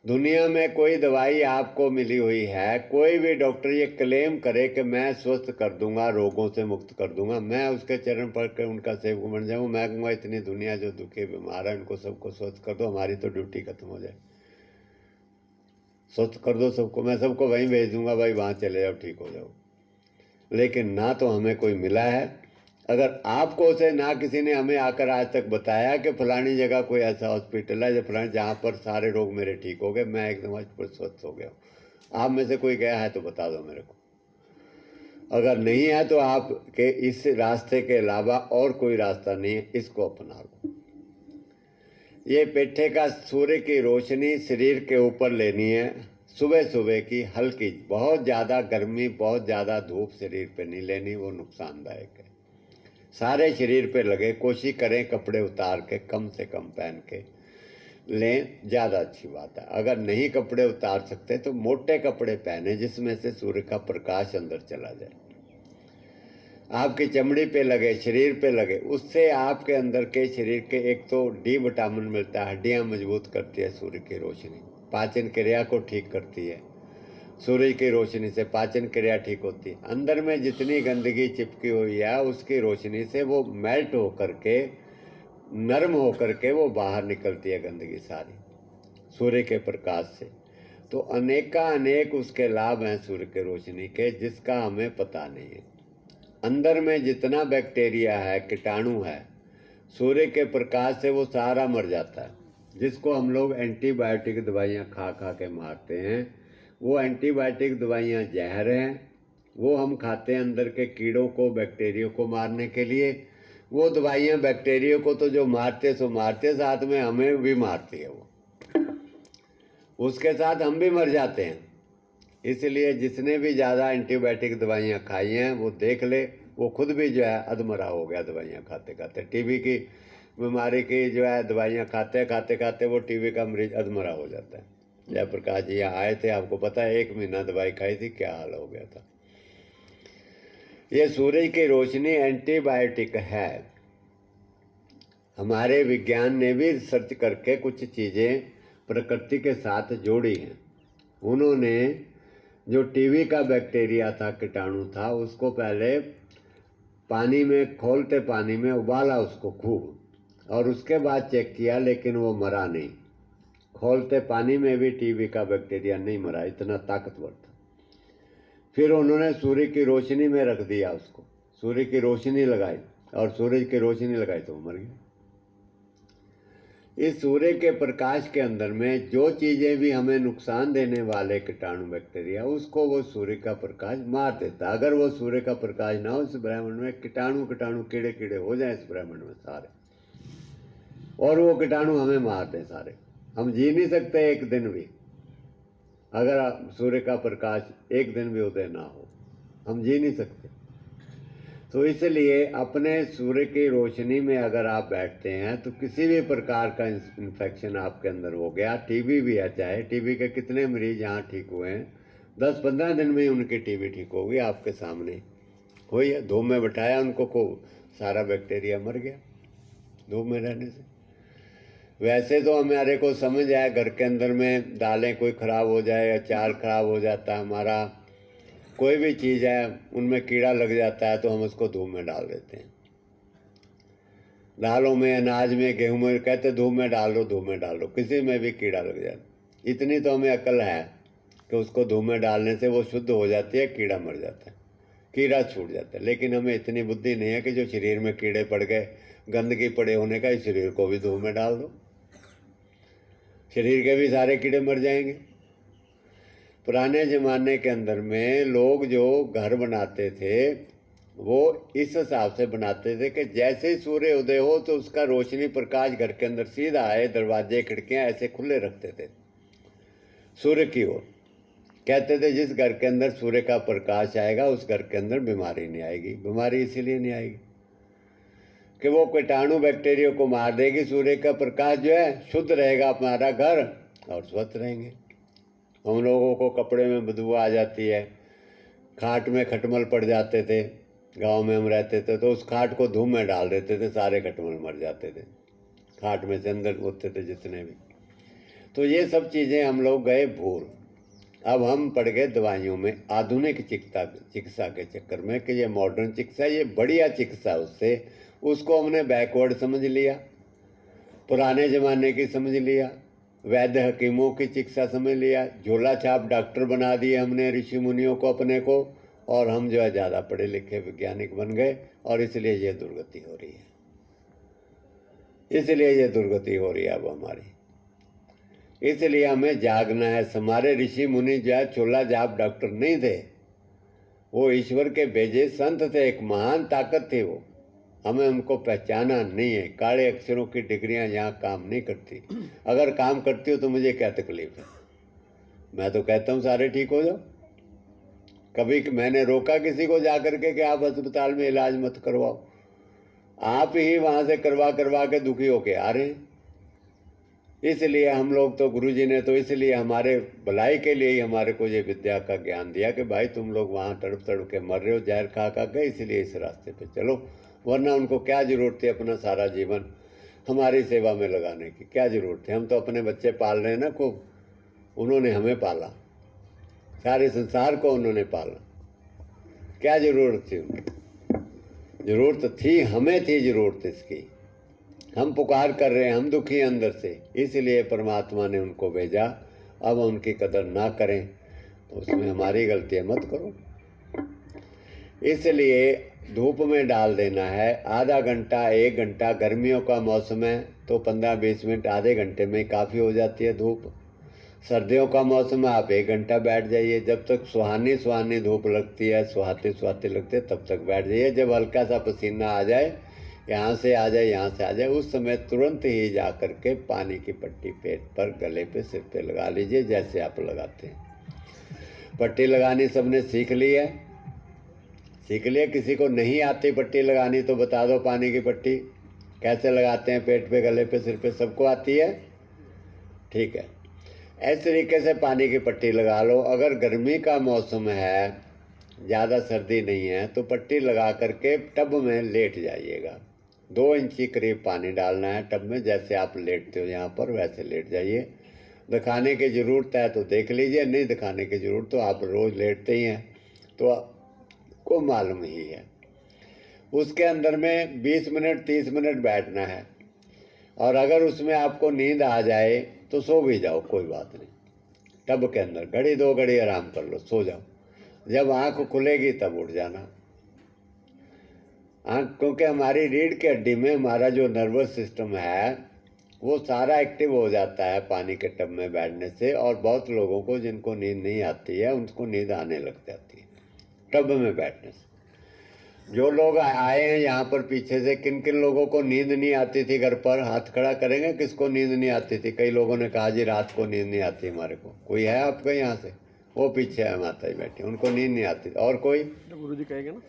दुनिया में कोई दवाई आपको मिली हुई है, कोई भी डॉक्टर ये क्लेम करे कि मैं स्वस्थ कर दूंगा, रोगों से मुक्त कर दूंगा, मैं उसके चरण पढ़ कर उनका सेवक बन जाऊँ, मैं कहूँगा इतनी दुनिया जो दुखी बीमार है उनको सबको स्वस्थ कर दो, हमारी तो ड्यूटी खत्म हो जाए। स्वस्थ कर दो सबको, मैं सबको वहीं भेज दूंगा, भाई वहाँ चले जाओ, ठीक हो जाओ। लेकिन ना तो हमें कोई मिला है। अगर आपको उसे ना किसी ने हमें आकर आज तक बताया कि फलानी जगह कोई ऐसा हॉस्पिटल है फलानी जहाँ पर सारे रोग मेरे ठीक हो गए, मैं एकदम आज पर स्वस्थ हो गया हूँ, आप में से कोई गया है तो बता दो मेरे को। अगर नहीं है तो आप के इस रास्ते के अलावा और कोई रास्ता नहीं है, इसको अपना लो। ये पेठे का सूर्य की रोशनी शरीर के ऊपर लेनी है, सुबह सुबह की हल्की, बहुत ज़्यादा गर्मी, बहुत ज़्यादा धूप शरीर पे नहीं लेनी, वो नुकसानदायक है। सारे शरीर पे लगे, कोशिश करें कपड़े उतार के कम से कम पहन के लें, ज़्यादा अच्छी बात है। अगर नहीं कपड़े उतार सकते तो मोटे कपड़े पहने जिसमें से सूर्य का प्रकाश अंदर चला जाए, आपकी चमड़ी पे लगे, शरीर पे लगे, उससे आपके अंदर के शरीर के एक तो डी विटामिन मिलता है, हड्डियाँ मजबूत करती है सूर्य की रोशनी, पाचन क्रिया को ठीक करती है। सूरज की रोशनी से पाचन क्रिया ठीक होती है। अंदर में जितनी गंदगी चिपकी हुई है उसकी रोशनी से वो मेल्ट होकर के, नरम होकर के वो बाहर निकलती है गंदगी सारी, सूर्य के प्रकाश से। तो अनेक उसके लाभ हैं सूर्य के रोशनी के, जिसका हमें पता नहीं है। अंदर में जितना बैक्टीरिया है, कीटाणु है, सूर्य के प्रकाश से वो सारा मर जाता है। जिसको हम लोग एंटीबायोटिक दवाइयाँ खा खा के मारते हैं, वो एंटीबायोटिक दवाइयाँ जहर हैं, वो हम खाते हैं अंदर के कीड़ों को, बैक्टीरिया को मारने के लिए। वो दवाइयाँ बैक्टीरिया को तो जो मारते सो मारते, साथ में हमें भी मारती है वो, उसके साथ हम भी मर जाते हैं। इसलिए जिसने भी ज़्यादा एंटीबायोटिक दवाइयाँ खाई हैं वो देख ले, वो खुद भी जो है अधमरा हो गया दवाइयाँ खाते खाते। टीबी की बीमारी की जो है दवाइयाँ खाते खाते वो टीबी का मरीज अधमरा हो जाता है। जयप्रकाश जी यहाँ आए थे, आपको पता है 1 महीना दवाई खाई थी, क्या हाल हो गया था। ये सूरज की रोशनी एंटीबायोटिक है। हमारे विज्ञान ने भी रिसर्च करके कुछ चीज़ें प्रकृति के साथ जोड़ी हैं। उन्होंने जो टीबी का बैक्टीरिया था, कीटाणु था, उसको पहले पानी में, खोलते पानी में उबाला उसको खूब, और उसके बाद चेक किया, लेकिन वो मरा नहीं। खोलते पानी में भी टीबी का बैक्टीरिया नहीं मरा, इतना ताकतवर था। फिर उन्होंने सूर्य की रोशनी में रख दिया उसको, सूर्य की रोशनी लगाई, और सूरज की रोशनी लगाई तो वो मर गया। इस सूर्य के प्रकाश के अंदर में जो चीज़ें भी हमें नुकसान देने वाले कीटाणु बैक्टीरिया, उसको वो सूर्य का प्रकाश मार देता। अगर वो सूर्य का प्रकाश ना हो, इस ब्रह्मांड में कीटाणु कीड़े कीड़े हो जाए इस ब्रह्मांड में सारे, और वो कीटाणु हमें मार दें सारे, हम जी नहीं सकते एक दिन भी। अगर सूर्य का प्रकाश एक दिन भी उदय ना हो, हम जी नहीं सकते। तो इसलिए अपने सूर्य की रोशनी में अगर आप बैठते हैं तो किसी भी प्रकार का इन्फेक्शन आपके अंदर हो गया, टीबी भी है, चाहे टीबी के कितने मरीज यहाँ ठीक हुए हैं, 10-15 दिन में ही उनकी टीबी ठीक हो गई, आपके सामने हुई है। धूप में बिठाया उनको को, सारा बैक्टीरिया मर गया धूप में रहने से। वैसे तो हमारे को समझ आया, घर के अंदर में दालें कोई ख़राब हो जाए, अचार ख़राब हो जाता है, हमारा कोई भी चीज़ है उनमें कीड़ा लग जाता है तो हम उसको धूप में डाल देते हैं। दालों में, अनाज में, गेहूं में, कहते धूप में डाल दो, धूप में डाल दो, किसी में भी कीड़ा लग जाए। इतनी तो हमें अकल है कि उसको धूप में डालने से वो शुद्ध हो जाती है, कीड़ा मर जाता है, कीड़ा छूट जाता है। लेकिन हमें इतनी बुद्धि नहीं है कि जो शरीर में कीड़े पड़ गए, गंदगी पड़े होने का, इस शरीर को भी धूप में डाल दो, शरीर के भी सारे कीड़े मर जाएंगे। पुराने ज़माने के अंदर में लोग जो घर बनाते थे वो इस हिसाब से बनाते थे कि जैसे ही सूर्य उदय हो तो उसका रोशनी प्रकाश घर के अंदर सीधा आए, दरवाजे खिड़कियां ऐसे खुले रखते थे सूर्य की ओर। कहते थे जिस घर के अंदर सूर्य का प्रकाश आएगा उस घर के अंदर बीमारी नहीं आएगी। बीमारी इसीलिए नहीं आएगी कि वो कीटाणु बैक्टीरिया को मार देगी। सूर्य का प्रकाश जो है शुद्ध रहेगा हमारा घर और स्वस्थ रहेंगे। हम लोगों को कपड़े में बदबू आ जाती है, खाट में खटमल पड़ जाते थे, गांव में हम रहते थे तो उस खाट को धूप में डाल देते थे, सारे खटमल मर जाते थे, खाट में से अंदर होते थे जितने भी। तो ये सब चीज़ें हम लोग गए भूल। अब हम पड़ गए दवाइयों में, आधुनिक चिकित्सा के चक्कर में कि ये मॉडर्न चिकित्सा, ये बढ़िया चिकित्सा, उससे उसको हमने बैकवर्ड समझ लिया, पुराने ज़माने की समझ लिया, वैद्य हकीमों की चिकित्सा समझ लिया, झोला छाप डॉक्टर बना दिए हमने ऋषि मुनियों को अपने को, और हम जो है ज़्यादा पढ़े लिखे वैज्ञानिक बन गए, और इसलिए ये दुर्गति हो रही है, इसलिए ये दुर्गति हो रही है अब हमारी। इसलिए हमें जागना है। हमारे ऋषि मुनि जो है झोला छाप डॉक्टर नहीं थे, वो ईश्वर के भेजे संत थे, एक महान ताकत थी वो। हमें उनको पहचाना नहीं है। काले अक्षरों की डिग्रियां यहाँ काम नहीं करती। अगर काम करती हो तो मुझे क्या तकलीफ है, मैं तो कहता हूँ सारे ठीक हो जाओ। कभी मैंने रोका किसी को जाकर के कि आप अस्पताल में इलाज मत करवाओ, आप ही वहाँ से करवा के दुखी होके आ रहे हैं। इसलिए हम लोग तो, गुरुजी ने तो इसलिए हमारे भलाई के लिए ही हमारे को ये विद्या का ज्ञान दिया कि भाई तुम लोग वहाँ तड़प के मर रहे हो, जहर खा के, इसलिए इस रास्ते पे चलो। वरना उनको क्या ज़रूरत थी अपना सारा जीवन हमारी सेवा में लगाने की, क्या ज़रूरत है। हम तो अपने बच्चे पाल रहे हैं ना खूब, उन्होंने हमें पाला, सारे संसार को उन्होंने पाला, क्या ज़रूरत थी उनको। ज़रूरत थी, हमें थी ज़रूरत इसकी। हम पुकार कर रहे हैं, हम दुखी हैं अंदर से, इसलिए परमात्मा ने उनको भेजा। अब उनकी कदर ना करें तो उसमें हमारी गलती मत करो। इसलिए धूप में डाल देना है, आधा घंटा 1 घंटा। गर्मियों का मौसम है तो 15-20 मिनट, आधे घंटे में काफ़ी हो जाती है धूप। सर्दियों का मौसम है, आप 1 घंटा बैठ जाइए, जब तक सुहानी सुहानी धूप लगती है, सुहाते लगते तब तक बैठ जाइए। जब हल्का सा पसीना आ जाए, यहाँ से आ जाए, यहाँ से आ जाए, उस समय तुरंत ही जा कर के पानी की पट्टी पेट पर, गले पे, सिर पे लगा लीजिए जैसे आप लगाते हैं। पट्टी लगानी सबने सीख ली है, सीख लिया। किसी को नहीं आती पट्टी लगानी तो बता दो, पानी की पट्टी कैसे लगाते हैं, पेट पे, गले पे, सिर पे, सबको आती है, ठीक है। इस तरीके से पानी की पट्टी लगा लो। अगर गर्मी का मौसम है, ज़्यादा सर्दी नहीं है, तो पट्टी लगा करके टब में लेट जाइएगा। 2 इंची करीब पानी डालना है टब में, जैसे आप लेटते हो यहाँ पर वैसे लेट जाइए। दिखाने की ज़रूरत है तो देख लीजिए, नहीं दिखाने की ज़रूरत तो आप रोज़ लेटते ही हैं तो आपको मालूम ही है। उसके अंदर में 20 मिनट 30 मिनट बैठना है, और अगर उसमें आपको नींद आ जाए तो सो भी जाओ, कोई बात नहीं। टब के अंदर घड़ी 2 घड़ी आराम कर लो, सो जाओ। जब आँख खुलेगी तब उठ जाना। आँख, क्योंकि हमारी रीढ़ की हड्डी में हमारा जो नर्वस सिस्टम है वो सारा एक्टिव हो जाता है पानी के टब में बैठने से। और बहुत लोगों को जिनको नींद नहीं आती है उनको नींद आने लग जाती है टब में बैठने से। जो लोग आए हैं यहाँ पर पीछे से, किन किन लोगों को नींद नहीं आती थी घर पर, हाथ खड़ा करेंगे किसको नींद नहीं आती थी। कई लोगों ने कहा जी रात को नींद नहीं आती हमारे को। कोई है आपका यहाँ से? वो पीछे है माता जी बैठी, उनको नींद नहीं आती। और कोई? गुरुजी कहेंगे ना।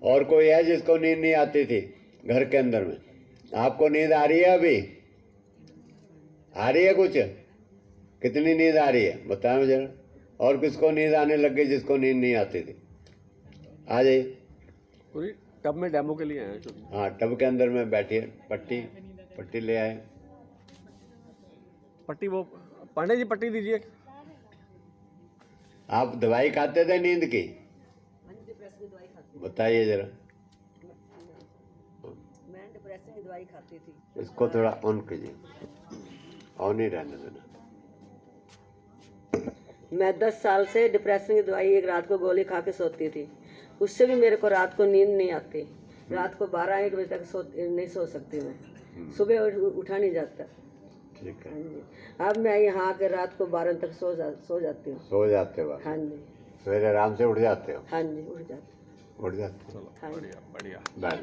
और कोई है जिसको नींद नहीं आती थी घर के अंदर में? आपको नींद आ रही है? अभी आ रही है कुछ? कितनी नींद आ रही है बताओ जरा। और किसको नींद आने लग गई जिसको नींद नहीं आती थी? आ जाइए। पूरी टब में डेमो के लिए आए हैं। हाँ, टब के अंदर में बैठिए, पट्टी ले आए। पट्टी वो पांडे जी पट्टी दीजिए। आप दवाई खाते थे नींद की? बताइए जरा। दवाई खाती थी। इसको थोड़ा ऑन कीजिए, ऑन ही रहने देना। मैं 10 साल से डिप्रेशन की दवाई एक रात को गोली खा के सोती थी, उससे भी मेरे को रात को नींद नहीं आती। रात को 12-1 बजे तक नहीं सो सकती मैं, सुबह उठा नहीं जाता। ठीक है। हाँ जी, अब मैं यहाँ आकर रात को 12 तक सो जाती हूँ। सो जाते हो? हाँ जी। सवेरे आराम से उठ जाते हो? हाँ जी, उठ जाती। उठ जाते हो? चलो हाँ। बढ़िया बढ़िया। बैठ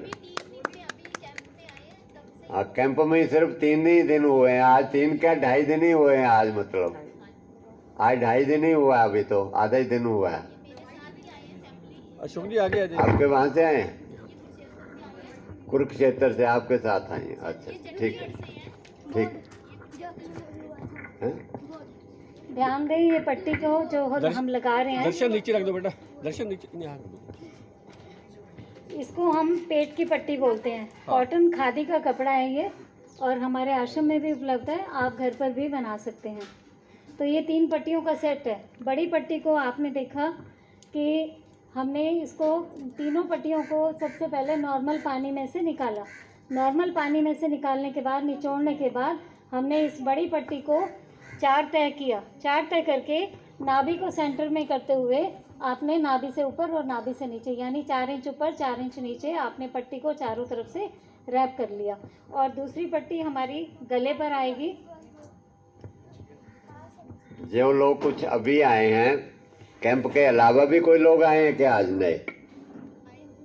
हाँ, कैंप में ही सिर्फ 3 ही दिन हुए हैं आज। 3 क्या 2.5 दिन ही हुए हैं आज, मतलब आज 2.5 दिन ही हुआ है, अभी तो आधा ही दिन हुआ है। अशोक जी आगे आ जाइए। आपके वहां से आए हैं? कुरुक्षेत्र से आपके साथ आए हैं? अच्छा, ठीक है, ठीक है। ध्यान दें ये पट्टी को जो हम लगा रहे हैं, दर्शन नीचे रख दो बेटा, दर्शन नीचे यहाँ रख दो। इसको हम पेट की पट्टी बोलते हैं। कॉटन खादी का कपड़ा है ये, और हमारे आश्रम में भी उपलब्ध है, आप घर पर भी बना सकते हैं। तो ये 3 पट्टियों का सेट है। बड़ी पट्टी को आपने देखा कि हमने इसको तीनों पट्टियों को सबसे पहले नॉर्मल पानी में से निकाला। नॉर्मल पानी में से निकालने के बाद, निचोड़ने के बाद, हमने इस बड़ी पट्टी को 4 तय किया। 4 तय करके नाभि को सेंटर में करते हुए आपने नाभि से ऊपर और नाभि से नीचे, यानी 4 इंच ऊपर 4 इंच नीचे आपने पट्टी को चारों तरफ से रैप कर लिया। और दूसरी पट्टी हमारी गले पर आएगी। जो लोग कुछ अभी आए हैं, कैंप के अलावा भी कोई लोग आए हैं क्या आज? नए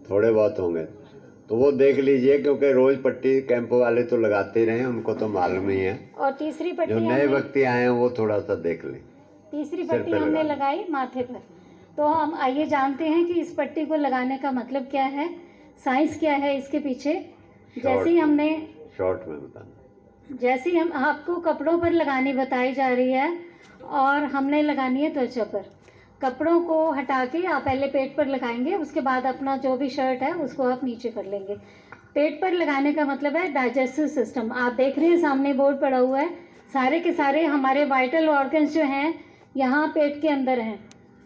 थोड़े बहुत होंगे, तो वो देख लीजिए, क्योंकि रोज पट्टी कैंप वाले तो लगाते ही रहे, उनको तो मालूम ही है। और तीसरी पट्टी जो नए व्यक्ति आए हैं वो थोड़ा सा देख लें। तीसरी सिर पट्टी पे हमने लगा। लगाई माथे पर। तो हम आइए जानते हैं कि इस पट्टी को लगाने का मतलब क्या है, साइंस क्या है इसके पीछे। जैसे ही हमने शॉर्ट में बताना। जैसे ही हम आपको कपड़ों पर लगानी बताई जा रही है, और हमने लगानी है त्वचा पर। कपड़ों को हटा के आप पहले पेट पर लगाएंगे, उसके बाद अपना जो भी शर्ट है उसको आप नीचे कर लेंगे। पेट पर लगाने का मतलब है डाइजेस्टिव सिस्टम। आप देख रहे हैं सामने बोर्ड पड़ा हुआ है, सारे के सारे हमारे वाइटल ऑर्गन्स जो हैं यहाँ पेट के अंदर हैं।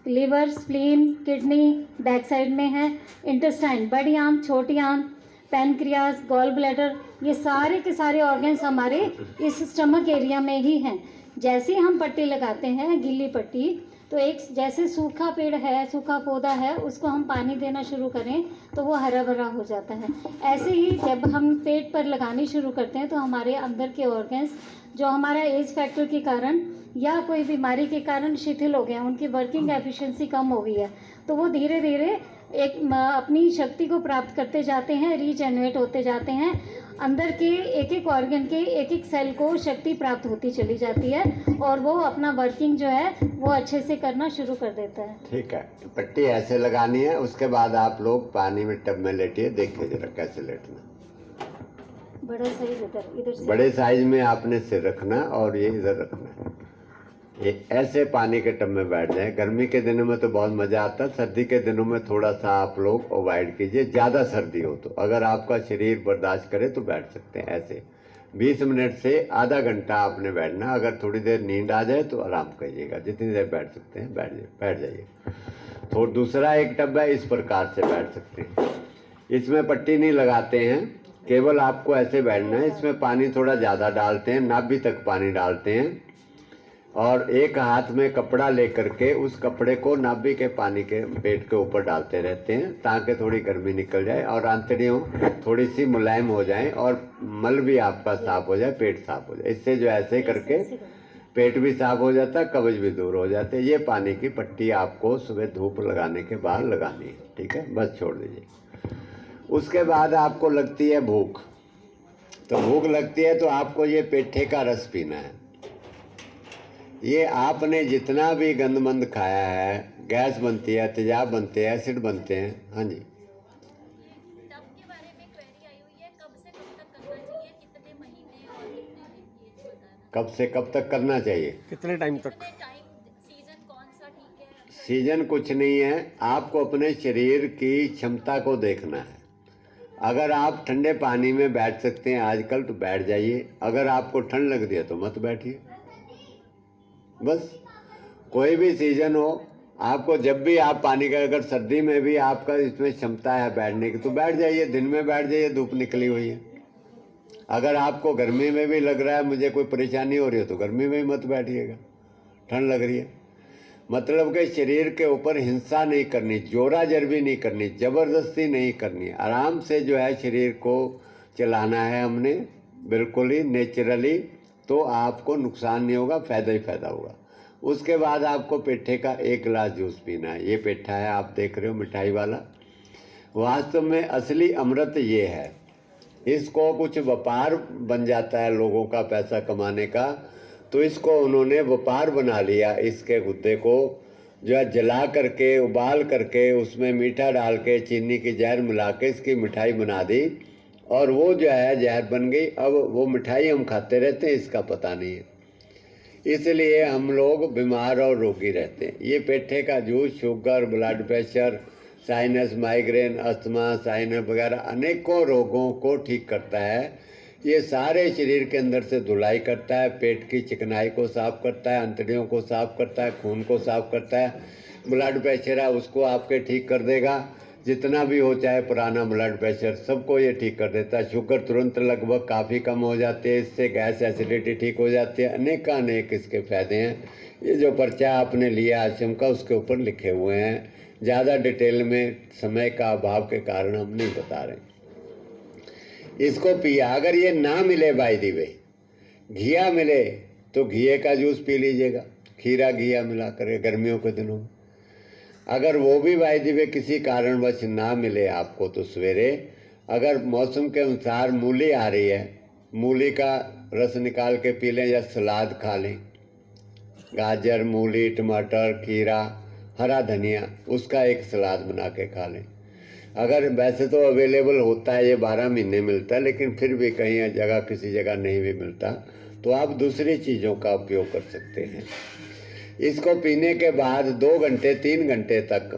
Liver, spleen, kidney back side में है, इंटेस्टाइन बड़ी आंत, छोटी आंत, पैनक्रियाज, गॉल ब्लैडर, ये सारे के सारे ऑर्गन्स हमारे इस स्टमक एरिया में ही हैं। जैसे ही हम पट्टी लगाते हैं, गीली पट्टी, तो एक जैसे सूखा पेड़ है, सूखा पौधा है, उसको हम पानी देना शुरू करें तो वो हरा भरा हो जाता है। ऐसे ही जब हम पेट पर लगानी शुरू करते हैं तो हमारे अंदर के ऑर्गन्स जो हमारा एज फैक्टर के कारण या कोई बीमारी के कारण शिथिल हो गए हैं, उनकी वर्किंग एफिशिएंसी कम हो गई है, तो वो धीरे धीरे अपनी शक्ति को प्राप्त करते जाते हैं, रीजेनरेट होते जाते हैं। अंदर के एक एक ऑर्गन के एक एक सेल को शक्ति प्राप्त होती चली जाती है, और वो अपना वर्किंग जो है वो अच्छे से करना शुरू कर देता है। ठीक है, पट्टी ऐसे लगानी है। उसके बाद आप लोग पानी में टब में लेटिए, देखिए जरा कैसे लेटना। बड़ा साइज इधर से बड़े साइज में आपने सिर रखना और ये इधर रखना है। ये ऐसे पानी के टब में बैठ जाए। गर्मी के दिनों में तो बहुत मज़ा आता है, सर्दी के दिनों में थोड़ा सा आप लोग अवॉइड कीजिए। ज़्यादा सर्दी हो तो, अगर आपका शरीर बर्दाश्त करे तो बैठ सकते हैं ऐसे। 20 मिनट से आधा घंटा आपने बैठना। अगर थोड़ी देर नींद आ जाए तो आराम करिएगा, जितनी देर बैठ सकते हैं बैठ जाइए। तो दूसरा एक टब है, इस प्रकार से बैठ सकते हैं। इसमें पट्टी नहीं लगाते हैं, केवल आपको ऐसे बैठना है। इसमें पानी थोड़ा ज़्यादा डालते हैं, नाभि तक पानी डालते हैं, और एक हाथ में कपड़ा लेकर के उस कपड़े को नाभि के पानी के पेट के ऊपर डालते रहते हैं, ताकि थोड़ी गर्मी निकल जाए और आंतड़ियों थोड़ी सी मुलायम हो जाए और मल भी आपका साफ हो जाए, पेट साफ हो जाए। इससे जो ऐसे करके पेट भी साफ हो जाता है, कब्ज भी दूर हो जाते हैं। ये पानी की पट्टी आपको सुबह धूप लगाने के बाद लगानी है, ठीक है, बस छोड़ दीजिए। उसके बाद आपको लगती है भूख, तो भूख लगती है तो आपको ये पेठे का रस पीना है। ये आपने जितना भी गंदमंद खाया है, गैस बनती है, तेजाब बनते हैं, एसिड बनते हैं। हाँ जी, टब के बारे में क्वेरी आई हुई है, कब से कब तक करना चाहिए, कितने महीने और कितने दिन की बताना। कब से कब तक करना चाहिए? कितने टाइम तक? कितने टाइम, सीजन कौन सा ठीक है? सीजन कुछ नहीं है, आपको अपने शरीर की क्षमता को देखना है। अगर आप ठंडे पानी में बैठ सकते हैं आजकल तो बैठ जाइए, अगर आपको ठंड लग रही है तो मत बैठिए। बस कोई भी सीजन हो, आपको जब भी आप पानी का, अगर सर्दी में भी आपका इसमें क्षमता है बैठने की तो बैठ जाइए, दिन में बैठ जाइए, धूप निकली हुई है। अगर आपको गर्मी में भी लग रहा है मुझे कोई परेशानी हो रही है तो गर्मी में ही मत बैठिएगा, ठंड लग रही है। मतलब कि शरीर के ऊपर हिंसा नहीं करनी, जोरा जरबी नहीं करनी, ज़बरदस्ती नहीं करनी, आराम से जो है शरीर को चलाना है हमने, बिल्कुल ही नेचुरली, तो आपको नुकसान नहीं होगा, फ़ायदा ही फ़ायदा होगा। उसके बाद आपको पेठे का 1 गिलास जूस पीना है। ये पेठा है, आप देख रहे हो मिठाई वाला। वास्तव में असली अमृत ये है। इसको कुछ व्यापार बन जाता है लोगों का पैसा कमाने का, तो इसको उन्होंने व्यापार बना लिया। इसके गुद्दे को जो है जला करके, उबाल करके, उसमें मीठा डाल के, चीनी की जहर मिला के इसकी मिठाई बना दी, और वो जो है जहर बन गई। अब वो मिठाई हम खाते रहते हैं, इसका पता नहीं है, इसलिए हम लोग बीमार और रोगी रहते हैं। ये पेठे का juice sugar, blood pressure, sinus, migraine, asthma, sinus वगैरह अनेकों रोगों को ठीक करता है। ये सारे शरीर के अंदर से धुलाई करता है, पेट की चिकनाई को साफ करता है, अंतड़ियों को साफ करता है, खून को साफ करता है, ब्लड प्रेशर है उसको आपके ठीक कर देगा, जितना भी हो चाहे पुराना ब्लड प्रेशर सबको ये ठीक कर देता है। शुगर तुरंत लगभग काफ़ी कम हो जाती है, इससे गैस एसिडिटी ठीक हो जाती है। अनेक इसके फ़ायदे हैं। ये जो पर्चा आपने लिया आश्रम का उसके ऊपर लिखे हुए हैं, ज़्यादा डिटेल में समय का अभाव के कारण हम नहीं बता रहे। इसको पिया, अगर ये ना मिले बाय द वे, घिया मिले तो घिए का जूस पी लीजिएगा, खीरा घिया मिला कर गर्मियों के दिनों में। अगर वो भी बाय द वे किसी कारणवश ना मिले आपको, तो सवेरे अगर मौसम के अनुसार मूली आ रही है, मूली का रस निकाल के पी लें, या सलाद खा लें, गाजर, मूली, टमाटर, खीरा, हरा धनिया, उसका एक सलाद बना के खा लें। अगर वैसे तो अवेलेबल होता है, ये 12 महीने मिलता है, लेकिन फिर भी कहीं जगह किसी जगह नहीं भी मिलता, तो आप दूसरी चीज़ों का उपयोग कर सकते हैं। इसको पीने के बाद 2 घंटे 3 घंटे तक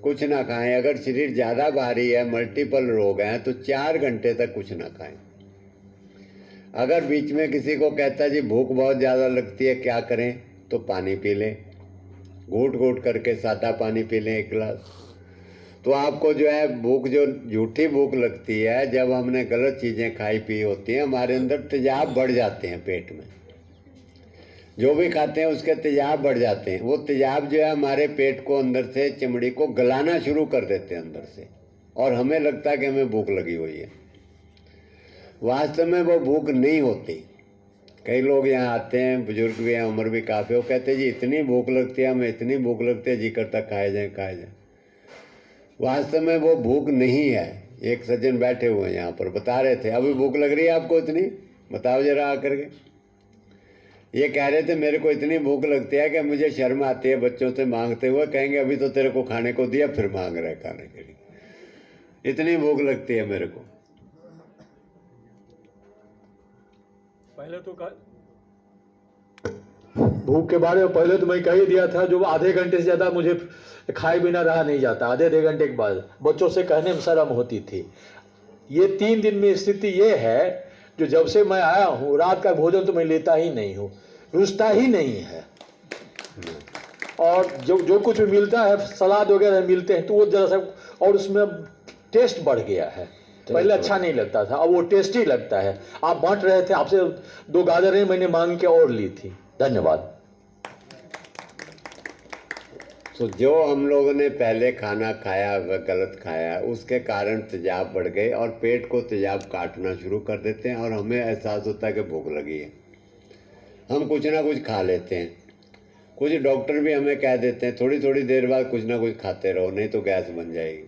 कुछ ना खाएं। अगर शरीर ज़्यादा भारी है, मल्टीपल रोग हैं, तो 4 घंटे तक कुछ ना खाएं। अगर बीच में किसी को कहता है जी भूख बहुत ज़्यादा लगती है, क्या करें, तो पानी पी लें, घूट घूट करके सादा पानी पी लें 1 गिलास। तो आपको जो है भूख, जो झूठी भूख लगती है, जब हमने गलत चीज़ें खाई पी होती हैं, हमारे अंदर तेजाब बढ़ जाते हैं पेट में, जो भी खाते हैं उसके तेजाब बढ़ जाते हैं। वो तेजाब जो है हमारे पेट को अंदर से, चमड़ी को गलाना शुरू कर देते हैं अंदर से, और हमें लगता है कि हमें भूख लगी हुई है। वास्तव में वो भूख नहीं होती। कई लोग यहाँ आते हैं, बुजुर्ग भी हैं, उम्र भी काफ़ी, वो कहते हैं जी इतनी भूख लगती है, हमें इतनी भूख लगती है, जी करता खाए जाए खाए जाए। वास्तव में वो भूख नहीं है। एक सज्जन बैठे हुए हैं यहाँ पर, बता रहे थे अभी भूख लग रही है आपको इतनी, बताओ जरा आकर के। ये कह रहे थे मेरे को इतनी भूख लगती है कि मुझे शर्म आती है बच्चों से मांगते हुए, कहेंगे अभी तो तेरे को खाने को दिया, फिर मांग रहे खाने के लिए, इतनी भूख लगती है मेरे को। पहले तो भूख के बारे में पहले तो मैं कह ही दिया था, जो आधे घंटे से ज़्यादा मुझे खाए बिना रहा नहीं जाता। आधे घंटे के बाद बच्चों से कहने में शर्म होती थी। ये 3 दिन में स्थिति ये है, जो जब से मैं आया हूँ, रात का भोजन तो मैं लेता ही नहीं हूँ, रुचता ही नहीं है। और जो कुछ भी मिलता है, सलाद वगैरह मिलते हैं, तो वो जरा सा, और उसमें टेस्ट बढ़ गया है। पहले अच्छा नहीं लगता था, अब वो टेस्टी लगता है। आप बांट रहे थे, आपसे 2 गाजरें मैंने मांग के और ली थी। धन्यवाद। तो जो हम लोगों ने पहले खाना खाया वह गलत खाया, उसके कारण तेजाब बढ़ गए, और पेट को तेजाब काटना शुरू कर देते हैं, और हमें एहसास होता है कि भूख लगी है। हम कुछ ना कुछ खा लेते हैं। कुछ डॉक्टर भी हमें कह देते हैं थोड़ी थोड़ी देर बाद कुछ ना कुछ खाते रहो, नहीं तो गैस बन जाएगी।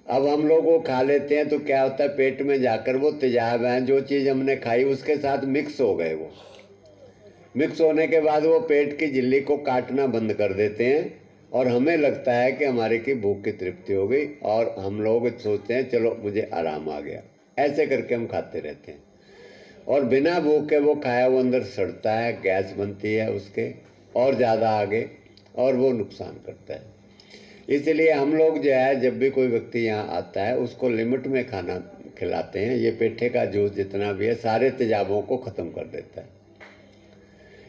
अब हम लोग वो खा लेते हैं, तो क्या होता है, पेट में जाकर वो तेजाब हैं, जो चीज़ हमने खाई उसके साथ मिक्स हो गए। वो मिक्स होने के बाद वो पेट की झिल्ली को काटना बंद कर देते हैं, और हमें लगता है कि हमारे की भूख की तृप्ति हो गई, और हम लोग सोचते हैं चलो मुझे आराम आ गया। ऐसे करके हम खाते रहते हैं, और बिना भूख के वो खाया वो अंदर सड़ता है, गैस बनती है उसके और ज़्यादा आगे, और वो नुकसान करता है। इसलिए हम लोग जो है, जब भी कोई व्यक्ति यहाँ आता है, उसको लिमिट में खाना खिलाते हैं। ये पेठे का जूस जितना भी है, सारे तेजाबों को ख़त्म कर देता है।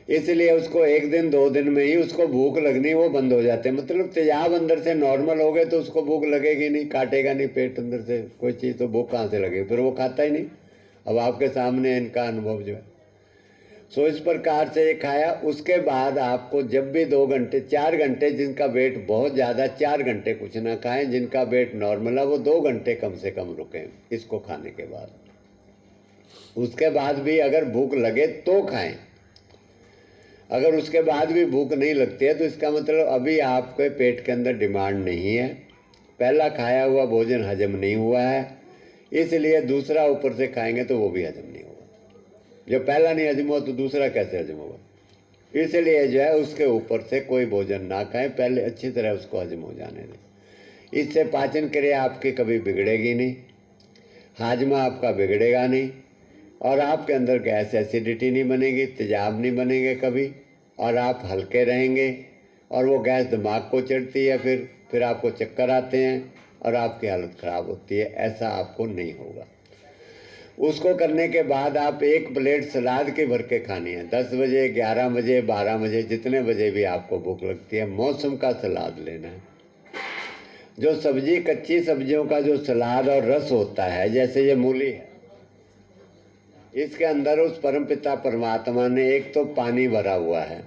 इसलिए उसको 1 दिन 2 दिन में ही उसको भूख लगनी वो बंद हो जाते हैं। मतलब तेजाब अंदर से नॉर्मल हो गए तो उसको भूख लगेगी नहीं, काटेगा नहीं पेट अंदर से कोई चीज़, तो भूख कहाँ से लगेगी, फिर वो खाता ही नहीं। अब आपके सामने इनका अनुभव जो है। सो इस प्रकार से ये खाया। उसके बाद आपको जब भी 2 घंटे 4 घंटे, जिनका वेट बहुत ज़्यादा 4 घंटे कुछ ना खाएं, जिनका वेट नॉर्मल है वो 2 घंटे कम से कम रुकें इसको खाने के बाद। उसके बाद भी अगर भूख लगे तो खाएं। अगर उसके बाद भी भूख नहीं लगती है तो इसका मतलब अभी आपके पेट के अंदर डिमांड नहीं है, पहला खाया हुआ भोजन हजम नहीं हुआ है, इसलिए दूसरा ऊपर से खाएंगे तो वो भी हजम नहीं होगा। जब पहला नहीं हजम हुआ तो दूसरा कैसे हजम होगा? इसलिए जो है उसके ऊपर से कोई भोजन ना खाएं, पहले अच्छी तरह उसको हजम हो जाने दें। इससे पाचन क्रिया आपकी कभी बिगड़ेगी नहीं, हाजमा आपका बिगड़ेगा नहीं, और आपके अंदर गैस एसिडिटी नहीं बनेगी, तेजाब नहीं बनेंगे कभी, और आप हल्के रहेंगे। और वो गैस दिमाग को चढ़ती है, फिर आपको चक्कर आते हैं और आपकी हालत ख़राब होती है। ऐसा आपको नहीं होगा। उसको करने के बाद आप 1 प्लेट सलाद की भर के खानी है। 10 बजे, 11 बजे, 12 बजे, जितने बजे भी आपको भूख लगती है, मौसम का सलाद लेना है। जो सब्जी, कच्ची सब्जियों का जो सलाद और रस होता है, जैसे ये मूली है, इसके अंदर उस परमपिता परमात्मा ने एक तो पानी भरा हुआ है,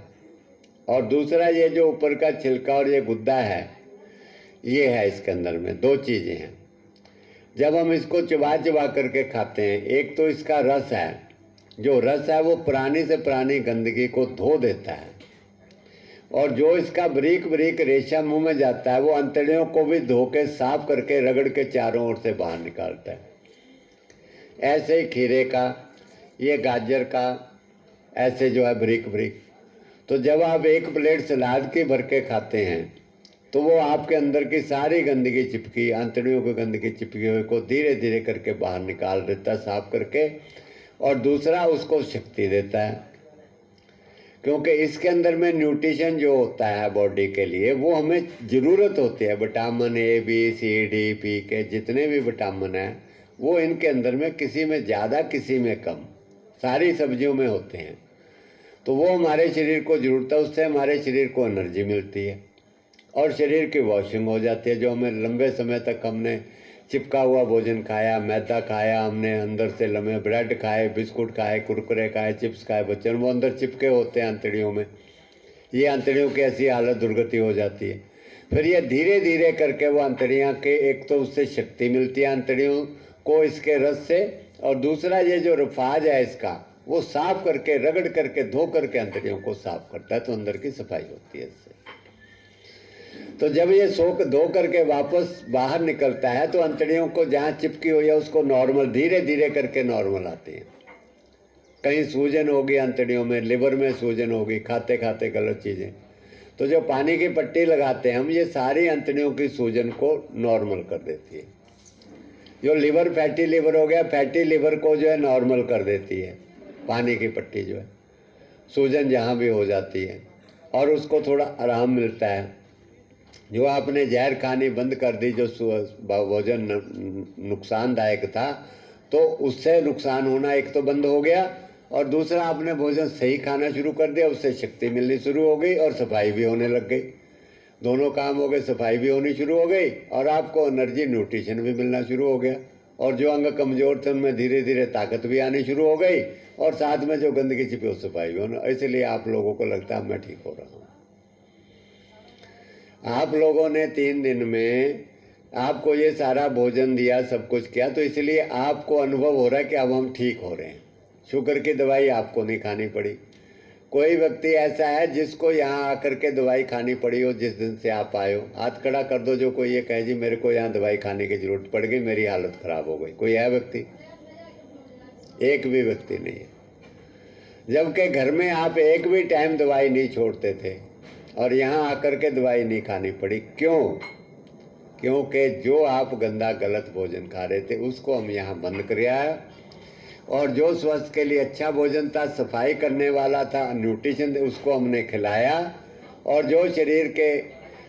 और दूसरा ये जो ऊपर का छिलका और ये गुद्दा है, ये है इसके अंदर में 2 चीज़ें हैं। जब हम इसको चबा चबा करके खाते हैं, एक तो इसका रस है, जो रस है वो पुरानी से पुरानी गंदगी को धो देता है, और जो इसका बारीक बारीक रेशा मुंह में जाता है वो अंतड़ियों को भी धो के साफ करके रगड़ के चारों ओर से बाहर निकालता है। ऐसे ही खीरे का, ये गाजर का, ऐसे जो है बारीक बारीक। तो जब आप 1 प्लेट सलाद की भर के खाते हैं तो वो आपके अंदर की सारी गंदगी चिपकी, अंतड़ियों की गंदगी चिपकी हुई को धीरे धीरे करके बाहर निकाल देता है साफ करके। और दूसरा उसको शक्ति देता है, क्योंकि इसके अंदर में न्यूट्रिशन जो होता है बॉडी के लिए वो हमें ज़रूरत होती है। Vitamin A, B, C, D, P के जितने भी विटामिन हैं वो इनके अंदर में किसी में ज़्यादा किसी में कम सारी सब्जियों में होते हैं। तो वो हमारे शरीर को ज़रूरत है, उससे हमारे शरीर को एनर्जी मिलती है और शरीर की वॉशिंग हो जाती है। जो हमें लंबे समय तक हमने चिपका हुआ भोजन खाया, मैदा खाया, हमने अंदर से लम्बे ब्रेड खाए, बिस्कुट खाए, कुरकुरे खाए, चिप्स खाए, बच्चों वो अंदर चिपके होते हैं अंतड़ियों में। ये अंतड़ियों की ऐसी हालत दुर्गति हो जाती है। फिर ये धीरे धीरे करके वो अंतड़ियाँ के, एक तो उससे शक्ति मिलती है अंतड़ियों को इसके रस से, और दूसरा ये जो रफाज है इसका वो साफ करके, रगड़ करके, धो करके अंतड़ियों को साफ करता है, तो अंदर की सफाई होती है इससे। तो जब ये सोख धो करके वापस बाहर निकलता है तो अंतड़ियों को जहाँ चिपकी हुई है उसको नॉर्मल, धीरे धीरे करके नॉर्मल आती है। कहीं सूजन होगी अंतड़ियों में, लिवर में सूजन होगी खाते खाते गलत चीज़ें, तो जो पानी की पट्टी लगाते हैं हम, ये सारी अंतड़ियों की सूजन को नॉर्मल कर देती है। जो लिवर, फैटी लिवर हो गया, फैटी लिवर को जो है नॉर्मल कर देती है पानी की पट्टी जो है, सूजन जहाँ भी हो जाती है, और उसको थोड़ा आराम मिलता है। जो आपने जहर खानी बंद कर दी, जो भोजन नुकसानदायक था, तो उससे नुकसान होना एक तो बंद हो गया, और दूसरा आपने भोजन सही खाना शुरू कर दिया, उससे शक्ति मिलनी शुरू हो गई और सफाई भी होने लग गई। दोनों काम हो गए, सफाई भी होनी शुरू हो गई और आपको एनर्जी, न्यूट्रिशन भी मिलना शुरू हो गया, और जो अंग कमज़ोर थे उनमें धीरे धीरे ताकत भी आनी शुरू हो गई, और साथ में जो गंदगी छिपी वो सफाई भी होना। इसलिए आप लोगों को लगता है मैं ठीक हो रहा हूँ। आप लोगों ने 3 दिन में आपको ये सारा भोजन दिया, सब कुछ किया, तो इसलिए आपको अनुभव हो रहा है कि अब हम ठीक हो रहे हैं। शुगर की दवाई आपको नहीं खानी पड़ी। कोई व्यक्ति ऐसा है जिसको यहाँ आकर के दवाई खानी पड़ी हो जिस दिन से आप आए हो? हाथ खड़ा कर दो जो कोई ये कहे जी मेरे को यहाँ दवाई खाने की ज़रूरत पड़ गई, मेरी हालत ख़राब हो गई। कोई है व्यक्ति? एक भी व्यक्ति नहीं है। जबकि घर में आप एक भी टाइम दवाई नहीं छोड़ते थे और यहाँ आकर के दवाई नहीं खानी पड़ी। क्यों? क्योंकि जो आप गंदा गलत भोजन खा रहे थे उसको हम यहाँ बंद कर आया, और जो स्वास्थ्य के लिए अच्छा भोजन था, सफाई करने वाला था, न्यूट्रिशन उसको हमने खिलाया, और जो शरीर के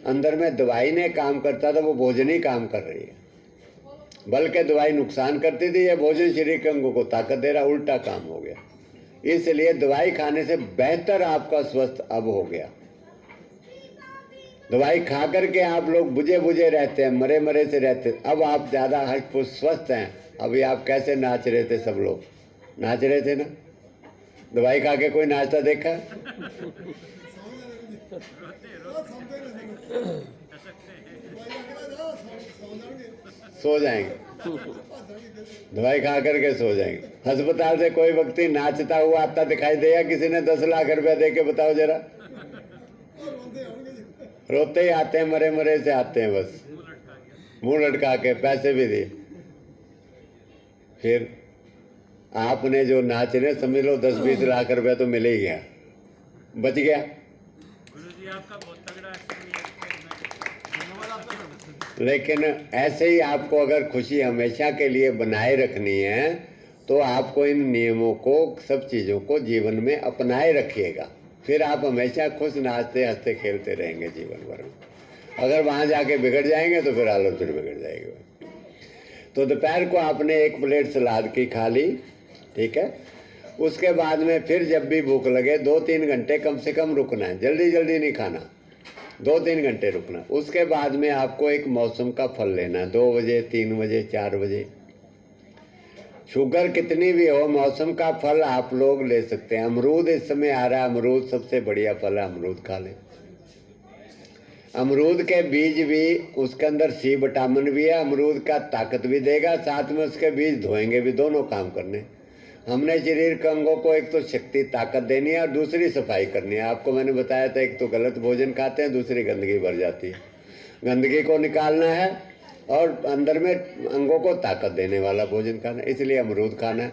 अंदर में दवाई ने काम करता था वो भोजन ही काम कर रही है। बल्कि दवाई नुकसान करती थी, यह भोजन शरीर के अंगों को ताकत दे रहा, उल्टा काम हो गया। इसलिए दवाई खाने से बेहतर आपका स्वस्थ अब हो गया। दवाई खा करके आप लोग बुझे बुझे रहते हैं, मरे मरे से रहते, अब आप ज़्यादा हष्ट पुष्ट स्वस्थ हैं। अभी आप कैसे नाच रहे थे सब लोग, नाच रहे थे ना? दवाई खा के कोई नाचता देखा? सो जाएंगे, दवाई खा करके सो जाएंगे। अस्पताल से कोई व्यक्ति नाचता हुआ आता दिखाई देगा किसी ने 10 लाख रुपया दे के? बताओ जरा। रोते ही आते हैं, मरे मरे से आते हैं, बस मुंह लटका के, पैसे भी दिए। फिर आपने जो नाच रहे समझ लो 10-20 लाख रुपया तो मिल ही गया, बच गया। गुरुजी आपका बहुत तगड़ा लेकिन ऐसे ही आपको अगर खुशी हमेशा के लिए बनाए रखनी है तो आपको इन नियमों को, सब चीज़ों को जीवन में अपनाए रखिएगा, फिर आप हमेशा खुश नाचते हंसते खेलते रहेंगे जीवन भर। अगर वहाँ जाके बिगड़ जाएंगे तो फिर हालत फिर बिगड़ जाएगी। तो दोपहर को आपने 1 प्लेट सलाद की खा ली, ठीक है। उसके बाद में फिर जब भी भूख लगे 2-3 घंटे कम से कम रुकना है, जल्दी जल्दी नहीं खाना, 2-3 घंटे रुकना। उसके बाद में आपको एक मौसम का फल लेना है, 2 बजे, 3 बजे, 4 बजे। शुगर कितनी भी हो, मौसम का फल आप लोग ले सकते हैं। अमरूद इस समय आ रहा है, अमरूद सबसे बढ़िया फल है, अमरूद खा लें। अमरूद के बीज भी, उसके अंदर सी विटामिन भी है, अमरूद का ताकत भी देगा, साथ में उसके बीज धोएंगे भी, दोनों काम करने। हमने शरीर के अंगों को एक तो शक्ति ताकत देनी है और दूसरी सफाई करनी है। आपको मैंने बताया था, एक तो गलत भोजन खाते हैं, दूसरी गंदगी भर जाती है। गंदगी को निकालना है और अंदर में अंगों को ताकत देने वाला भोजन खाना है, इसलिए अमरूद खाना है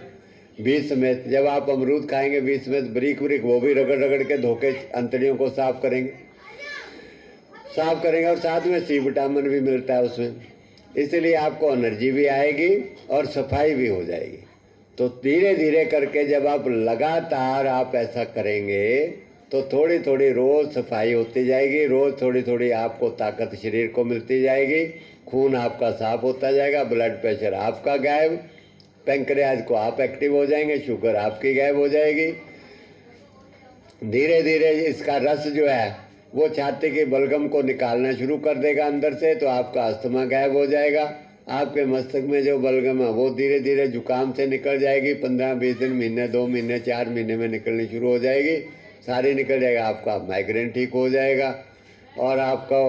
बीज समेत। जब आप अमरूद खाएंगे बीज समेत, ब्रिक ब्रिक वो भी रगड़ रगड़ के धोके अंतड़ियों को साफ करेंगे और साथ में सी विटामिन भी मिलता है उसमें, इसलिए आपको एनर्जी भी आएगी और सफाई भी हो जाएगी। तो धीरे धीरे करके जब आप लगातार आप ऐसा करेंगे तो थोड़ी थोड़ी रोज़ सफाई होती जाएगी, रोज़ थोड़ी थोड़ी आपको ताकत शरीर को मिलती जाएगी, खून आपका साफ होता जाएगा, ब्लड प्रेशर आपका गायब, पैंक्रियाज को आप एक्टिव हो जाएंगे, शुगर आपकी गायब हो जाएगी। धीरे धीरे इसका रस जो है वो छाती की बलगम को निकालना शुरू कर देगा अंदर से, तो आपका अस्थमा गायब हो जाएगा। आपके मस्तक में जो बलगम है वो धीरे धीरे जुकाम से निकल जाएगी, 15-20 दिन, महीने, 2 महीने, 4 महीने में निकलनी शुरू हो जाएगी, सारी निकल जाएगा। आपका माइग्रेन ठीक हो जाएगा और आपका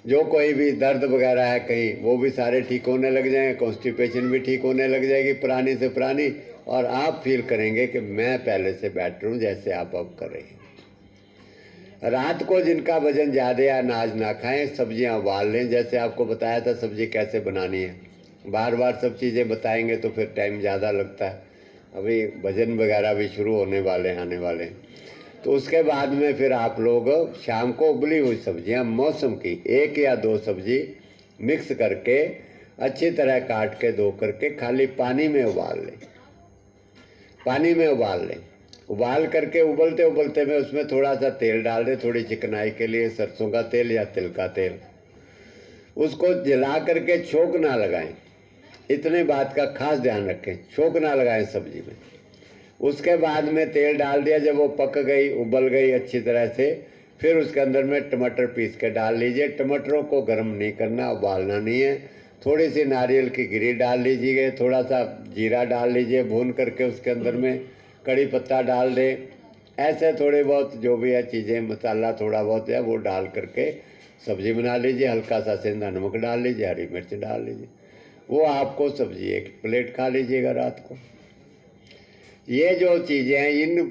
जो कोई भी दर्द वगैरह है कहीं, वो भी सारे ठीक होने लग जाएंगे, कॉन्स्टिपेशन भी ठीक होने लग जाएगी पुरानी से पुरानी, और आप फील करेंगे कि मैं पहले से बेटर हूँ जैसे आप अब कर रहे हैं। रात को जिनका वजन ज़्यादा है अनाज ना खाएं, सब्जियां उबाल लें, जैसे आपको बताया था सब्जी कैसे बनानी है। बार बार सब चीज़ें बताएंगे तो फिर टाइम ज़्यादा लगता है, अभी भजन वगैरह भी शुरू होने वाले आने वाले। तो उसके बाद में फिर आप लोग शाम को उबली हुई सब्जियां मौसम की 1 या 2 सब्जी मिक्स करके अच्छी तरह काट के धो करके खाली पानी में उबाल लें, पानी में उबाल लें। उबाल करके उबलते उबलते में उसमें थोड़ा सा तेल डाल दें, थोड़ी चिकनाई के लिए सरसों का तेल या तिल का तेल। उसको जला करके छोंक ना लगाएं, इतने बात का खास ध्यान रखें, छोंक ना लगाएं सब्जी में। उसके बाद में तेल डाल दिया, जब वो पक गई, उबल गई अच्छी तरह से, फिर उसके अंदर में टमाटर पीस के डाल लीजिए। टमाटरों को गर्म नहीं करना, उबालना नहीं है। थोड़ी सी नारियल की गिरी डाल लीजिए, थोड़ा सा जीरा डाल लीजिए भून करके, उसके अंदर में कड़ी पत्ता डाल दें। ऐसे थोड़े बहुत जो भी है चीज़ें, मसाला थोड़ा बहुत है वो डाल करके सब्ज़ी बना लीजिए। हल्का सा सेंधा नमक डाल लीजिए, हरी मिर्च डाल लीजिए, वो आपको सब्ज़ी 1 प्लेट खा लीजिएगा रात को। ये जो चीज़ें हैं, इन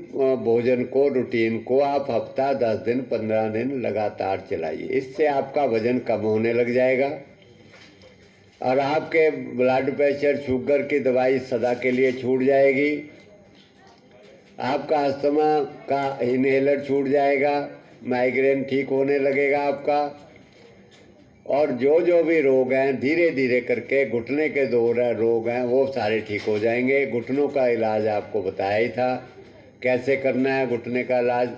भोजन को, रूटीन को आप हफ्ता 10 दिन 15 दिन लगातार चलाइए। इससे आपका वज़न कम होने लग जाएगा और आपके ब्लड प्रेशर, शुगर की दवाई सदा के लिए छूट जाएगी। आपका अस्थमा का इनहेलर छूट जाएगा, माइग्रेन ठीक होने लगेगा आपका, और जो भी रोग हैं धीरे धीरे करके, घुटने के रोग हैं वो सारे ठीक हो जाएंगे। घुटनों का इलाज आपको बताया ही था कैसे करना है। घुटने का इलाज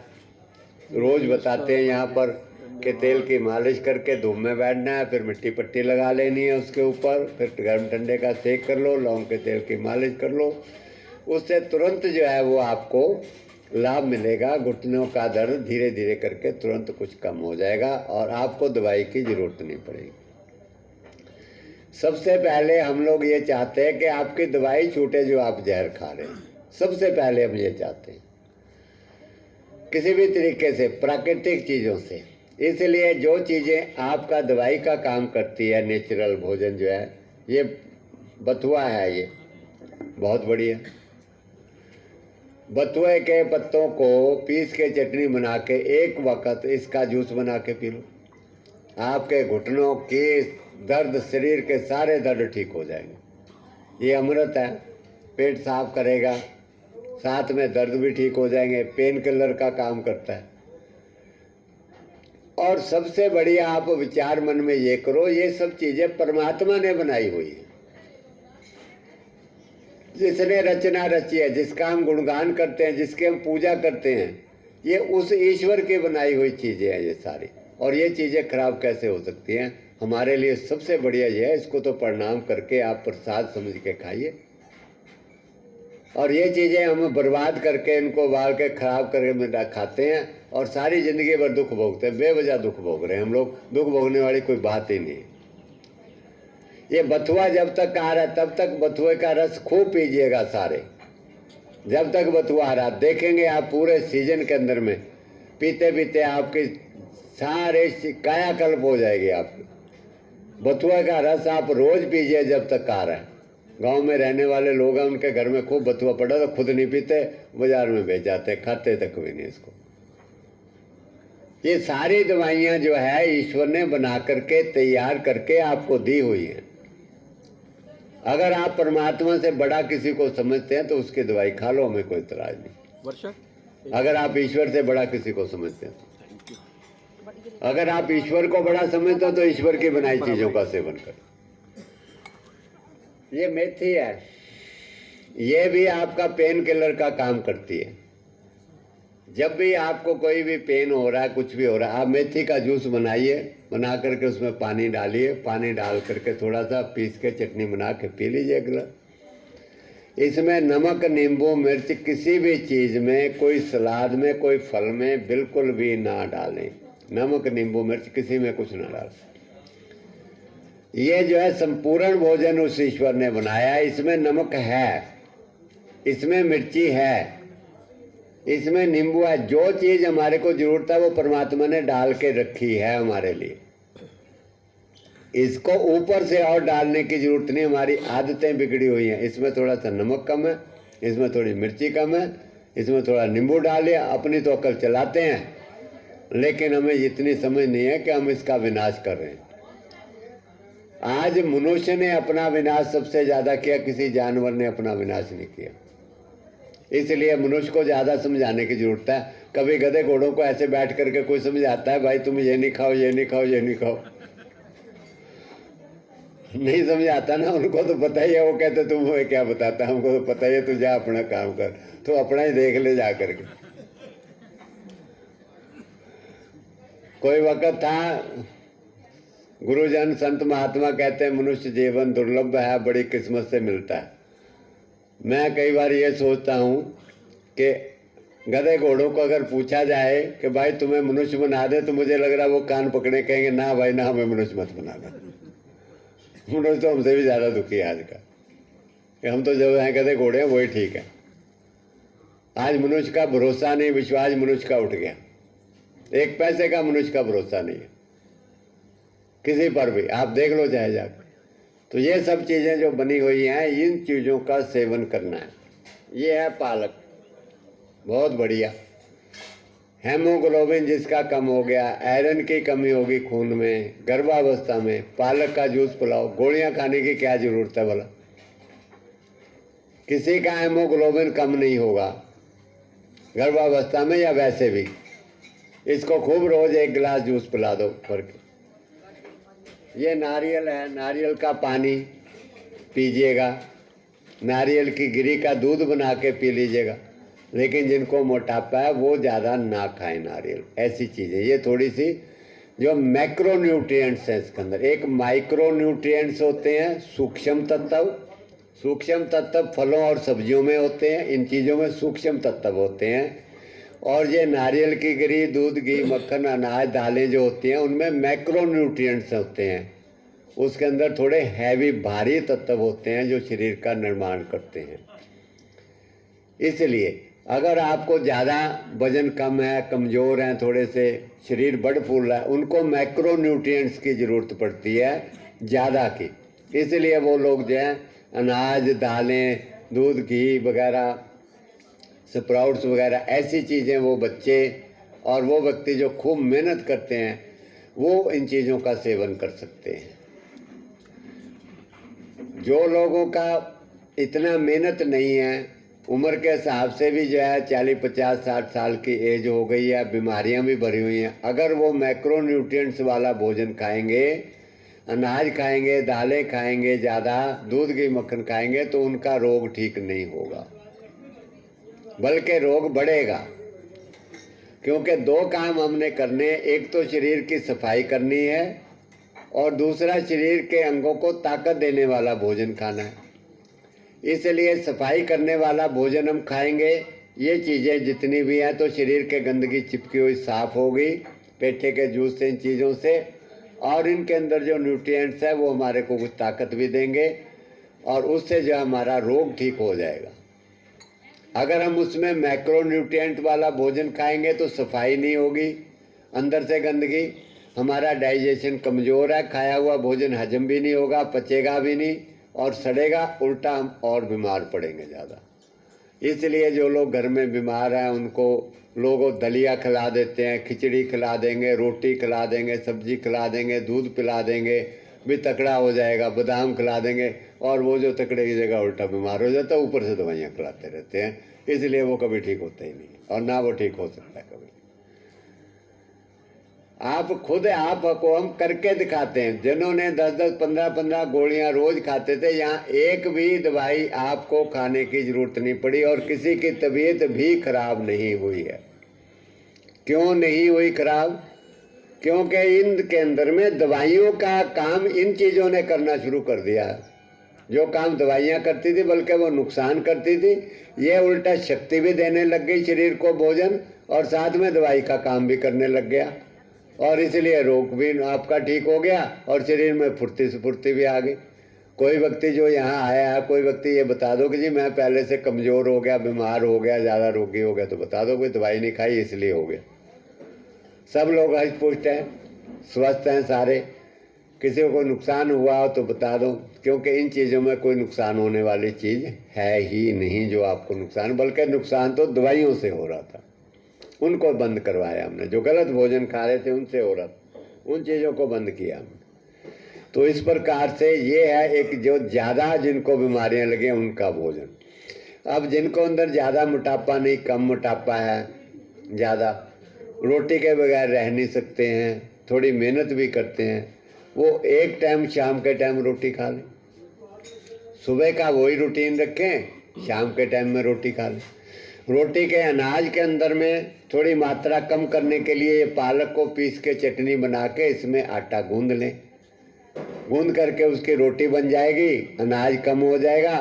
रोज़ बताते हैं यहाँ पर कि तेल की मालिश करके धूप में बैठना है, फिर मिट्टी पट्टी लगा लेनी है उसके ऊपर, फिर गर्म ठंडे का सेक कर लो, लौंग के तेल की मालिश कर लो, उससे तुरंत जो है वो आपको लाभ मिलेगा। घुटनों का दर्द धीरे धीरे करके तुरंत कुछ कम हो जाएगा और आपको दवाई की ज़रूरत नहीं पड़ेगी। सबसे पहले हम लोग ये चाहते हैं कि आपकी दवाई छूटे जो आप जहर खा रहे हैं। सबसे पहले हम ये चाहते हैं किसी भी तरीके से, प्राकृतिक चीज़ों से। इसलिए जो चीज़ें आपका दवाई का काम करती है, नेचुरल भोजन जो है, ये बथुआ है, ये बहुत बढ़िया। बथुए के पत्तों को पीस के चटनी बना के एक वक्त इसका जूस बना के पी लो, आपके घुटनों के दर्द, शरीर के सारे दर्द ठीक हो जाएंगे। ये अमृत है, पेट साफ करेगा, साथ में दर्द भी ठीक हो जाएंगे, पेन किलर का काम करता है। और सबसे बढ़िया आप विचार मन में ये करो, ये सब चीज़ें परमात्मा ने बनाई हुई है। जिसने रचना रची है, जिसका हम गुणगान करते हैं, जिसके हम पूजा करते हैं, ये उस ईश्वर की बनाई हुई चीज़ें हैं ये सारी। और ये चीज़ें खराब कैसे हो सकती हैं? हमारे लिए सबसे बढ़िया ये है, इसको तो प्रणाम करके आप प्रसाद समझ के खाइए। और ये चीज़ें हम बर्बाद करके, इनको बाल के खराब करके खाते हैं और सारी ज़िंदगी भर दुख भोगते हैं। बेवजह दुख भोग रहे हैं हम लोग, दुख भोगने वाली कोई बात ही नहीं। ये बथुआ जब तक आ रहा है तब तक बथुए का रस खूब पीजिएगा सारे। जब तक बथुआ आ रहा, देखेंगे आप पूरे सीजन के अंदर में पीते पीते आपकी सारे कायाकल्प हो जाएगी आपकी। बथुआ का रस आप रोज पीजिए जब तक आ रहा है। गांव में रहने वाले लोग हैं, उनके घर में खूब बथुआ पड़ा, तो खुद नहीं पीते, बाजार में बेच जाते, खाते तक भी नहीं इसको। ये सारी दवाइयाँ जो है ईश्वर ने बना करके, तैयार करके आपको दी हुई हैं। अगर आप परमात्मा से बड़ा किसी को समझते हैं तो उसकी दवाई खा लो, हमें कोई इतराज नहीं। अगर आप ईश्वर से बड़ा किसी को समझते हैं, अगर आप ईश्वर को बड़ा समझते हो तो ईश्वर की बनाई चीजों का सेवन करें। ये मेथी है, ये भी आपका पेन किलर का काम करती है। जब भी आपको कोई भी पेन हो रहा है, कुछ भी हो रहा है, आप मेथी का जूस बनाइए, बना करके उसमें पानी डालिए, पानी डाल करके थोड़ा सा पीस के चटनी बना के पी लीजिए एक गिलास। इसमें नमक, नींबू, मिर्च किसी भी चीज़ में, कोई सलाद में, कोई फल में बिल्कुल भी ना डालें। नमक, नींबू, मिर्च किसी में कुछ ना डालें। ये जो है संपूर्ण भोजन उस ईश्वर ने बनाया है। इसमें नमक है, इसमें मिर्ची है, इसमें नींबू है। जो चीज़ हमारे को जरूरत है वो परमात्मा ने डाल के रखी है हमारे लिए। इसको ऊपर से और डालने की जरूरत नहीं, हमारी आदतें बिगड़ी हुई हैं। इसमें थोड़ा सा नमक कम है, इसमें थोड़ी मिर्ची कम है, इसमें थोड़ा नींबू डालिए। अपनी तो अकल चलाते हैं, लेकिन हमें इतनी समझ नहीं है कि हम इसका विनाश कर रहे हैं। आज मनुष्य ने अपना विनाश सबसे ज़्यादा किया, किसी जानवर ने अपना विनाश नहीं किया। इसलिए मनुष्य को ज़्यादा समझाने की जरूरत है। कभी गधे घोड़ों को ऐसे बैठ करके कोई समझाता है, भाई तुम ये नहीं खाओ, ये नहीं खाओ, ये नहीं खाओ, नहीं समझाता ना। उनको तो पता ही है, वो कहते तुम हमें क्या बताता, हमको तो पता ही है, तू जा अपना काम कर, तो अपना ही देख ले जा करके। कोई वक्त था, गुरुजन संत महात्मा कहते हैं मनुष्य जीवन दुर्लभ है, बड़ी किस्मत से मिलता है। मैं कई बार ये सोचता हूँ कि गधे घोड़ों को अगर पूछा जाए कि भाई तुम्हें मनुष्य बना दे, तो मुझे लग रहा है वो कान पकड़े कहेंगे ना भाई ना, हमें मनुष्य मत बनाना। मनुष्य तो हमसे भी ज़्यादा दुखी है आज का, कि हम तो जो हैं गधे घोड़े हैं वही ठीक है। आज मनुष्य का भरोसा नहीं, विश्वास मनुष्य का उठ गया। एक पैसे का मनुष्य का भरोसा नहीं है किसी पर भी, आप देख लो चाहे जाकर। तो ये सब चीज़ें जो बनी हुई हैं, इन चीज़ों का सेवन करना है। ये है पालक, बहुत बढ़िया। हेमोग्लोबिन जिसका कम हो गया, आयरन की कमी होगी खून में, गर्भावस्था में पालक का जूस पिलाओ। गोलियां खाने की क्या जरूरत है भला? किसी का हेमोग्लोबिन कम नहीं होगा गर्भावस्था में या वैसे भी। इसको खूब रोज एक गिलास जूस पिला दो करके। ये नारियल है, नारियल का पानी पीजिएगा, नारियल की गिरी का दूध बना के पी लीजिएगा। लेकिन जिनको मोटापा है वो ज़्यादा ना खाएं नारियल, ऐसी चीज़ें। ये थोड़ी सी जो मैक्रो न्यूट्रिएंट्स हैं इसके अंदर, एक माइक्रो न्यूट्रिएंट्स होते हैं, सूक्ष्म तत्व। सूक्ष्म तत्व फलों और सब्जियों में होते हैं, इन चीज़ों में सूक्ष्म तत्व होते हैं। और ये नारियल की गिरी, दूध, घी, मक्खन, अनाज, दालें जो होती हैं उनमें मैक्रो न्यूट्रिएंट्स होते हैं। उसके अंदर थोड़े हैवी भारी तत्व होते हैं जो शरीर का निर्माण करते हैं। इसलिए अगर आपको ज़्यादा वजन कम है, कमज़ोर हैं, थोड़े से शरीर बड़ फूल रहा है, उनको मैक्रो न्यूट्रिएंट्स की ज़रूरत पड़ती है ज़्यादा की। इसलिए वो लोग जो हैं अनाज, दालें, दूध, घी वगैरह, स्प्राउट्स वगैरह ऐसी चीज़ें वो बच्चे और वो व्यक्ति जो खूब मेहनत करते हैं वो इन चीज़ों का सेवन कर सकते हैं। जो लोगों का इतना मेहनत नहीं है, उम्र के हिसाब से भी जो है 40, 50, 60 साल की एज हो गई है, बीमारियां भी भरी हुई हैं, अगर वो मैक्रो न्यूट्रिएंट्स वाला भोजन खाएंगे, अनाज खाएंगे, दालें खाएंगे, ज़्यादा दूध घी मक्खन खाएंगे, तो उनका रोग ठीक नहीं होगा, बल्कि रोग बढ़ेगा। क्योंकि दो काम हमने करने, एक तो शरीर की सफाई करनी है और दूसरा शरीर के अंगों को ताकत देने वाला भोजन खाना है। इसलिए सफाई करने वाला भोजन हम खाएंगे, ये चीज़ें जितनी भी हैं तो शरीर के गंदगी चिपकी हुई साफ़ होगी पेठे के जूस से, इन चीज़ों से, और इनके अंदर जो न्यूट्रिएंट्स है वो हमारे को कुछ ताकत भी देंगे और उससे जो हमारा रोग ठीक हो जाएगा। अगर हम उसमें मैक्रो न्यूट्रिएंट वाला भोजन खाएंगे तो सफाई नहीं होगी, अंदर से गंदगी, हमारा डाइजेशन कमज़ोर है, खाया हुआ भोजन हजम भी नहीं होगा, पचेगा भी नहीं और सड़ेगा, उल्टा हम और बीमार पड़ेंगे ज़्यादा। इसलिए जो लोग घर में बीमार हैं उनको लोगों दलिया खिला देते हैं, खिचड़ी खिला देंगे, रोटी खिला देंगे, सब्जी खिला देंगे, दूध पिला देंगे, भी तकड़ा हो जाएगा, बादाम खिला देंगे, और वो जो तकड़े की जगह उल्टा बीमार हो जाता है, ऊपर से दवाइयाँ खिलाते रहते हैं। इसलिए वो कभी ठीक होता ही नहीं और ना वो ठीक हो सकता है कभी। आप खुद को हम करके दिखाते हैं। जिन्होंने 10-10, 15-15 गोलियां रोज खाते थे, यहाँ एक भी दवाई आपको खाने की जरूरत नहीं पड़ी और किसी की तबीयत भी खराब नहीं हुई है। क्यों नहीं हुई खराब? क्योंकि इनके अंदर में दवाइयों का काम इन चीज़ों ने करना शुरू कर दिया है। जो काम दवाइयाँ करती थी बल्कि वो नुकसान करती थी, ये उल्टा शक्ति भी देने लग गई शरीर को भोजन, और साथ में दवाई का काम भी करने लग गया, और इसलिए रोग भी आपका ठीक हो गया और शरीर में फुर्ती स्फूर्ति भी आ गई। कोई व्यक्ति जो यहाँ आया है, कोई व्यक्ति ये बता दो कि जी मैं पहले से कमज़ोर हो गया, बीमार हो गया, ज़्यादा रोगी हो गया, तो बता दो कोई दवाई नहीं खाई इसलिए हो गया। सब लोग हष्ट पुष्ट हैं, स्वस्थ हैं सारे। किसी को नुकसान हुआ हो तो बता दो, क्योंकि इन चीज़ों में कोई नुकसान होने वाली चीज़ है ही नहीं जो आपको नुकसान, बल्कि नुकसान तो दवाइयों से हो रहा था, उनको बंद करवाया हमने। जो गलत भोजन खा रहे थे उनसे हो रहा था, उन चीज़ों को बंद किया हमने। तो इस प्रकार से ये है एक जो ज़्यादा जिनको बीमारियां लगी उनका भोजन। अब जिनको अंदर ज़्यादा मोटापा नहीं, कम मोटापा है, ज़्यादा रोटी के बगैर रह नहीं सकते हैं, थोड़ी मेहनत भी करते हैं, वो एक टाइम शाम के टाइम रोटी खा लें। सुबह का वही रूटीन रखें, शाम के टाइम में रोटी खा लें। रोटी के अनाज के अंदर में थोड़ी मात्रा कम करने के लिए ये पालक को पीस के चटनी बना के इसमें आटा गूंद लें। गूंद करके उसकी रोटी बन जाएगी, अनाज कम हो जाएगा,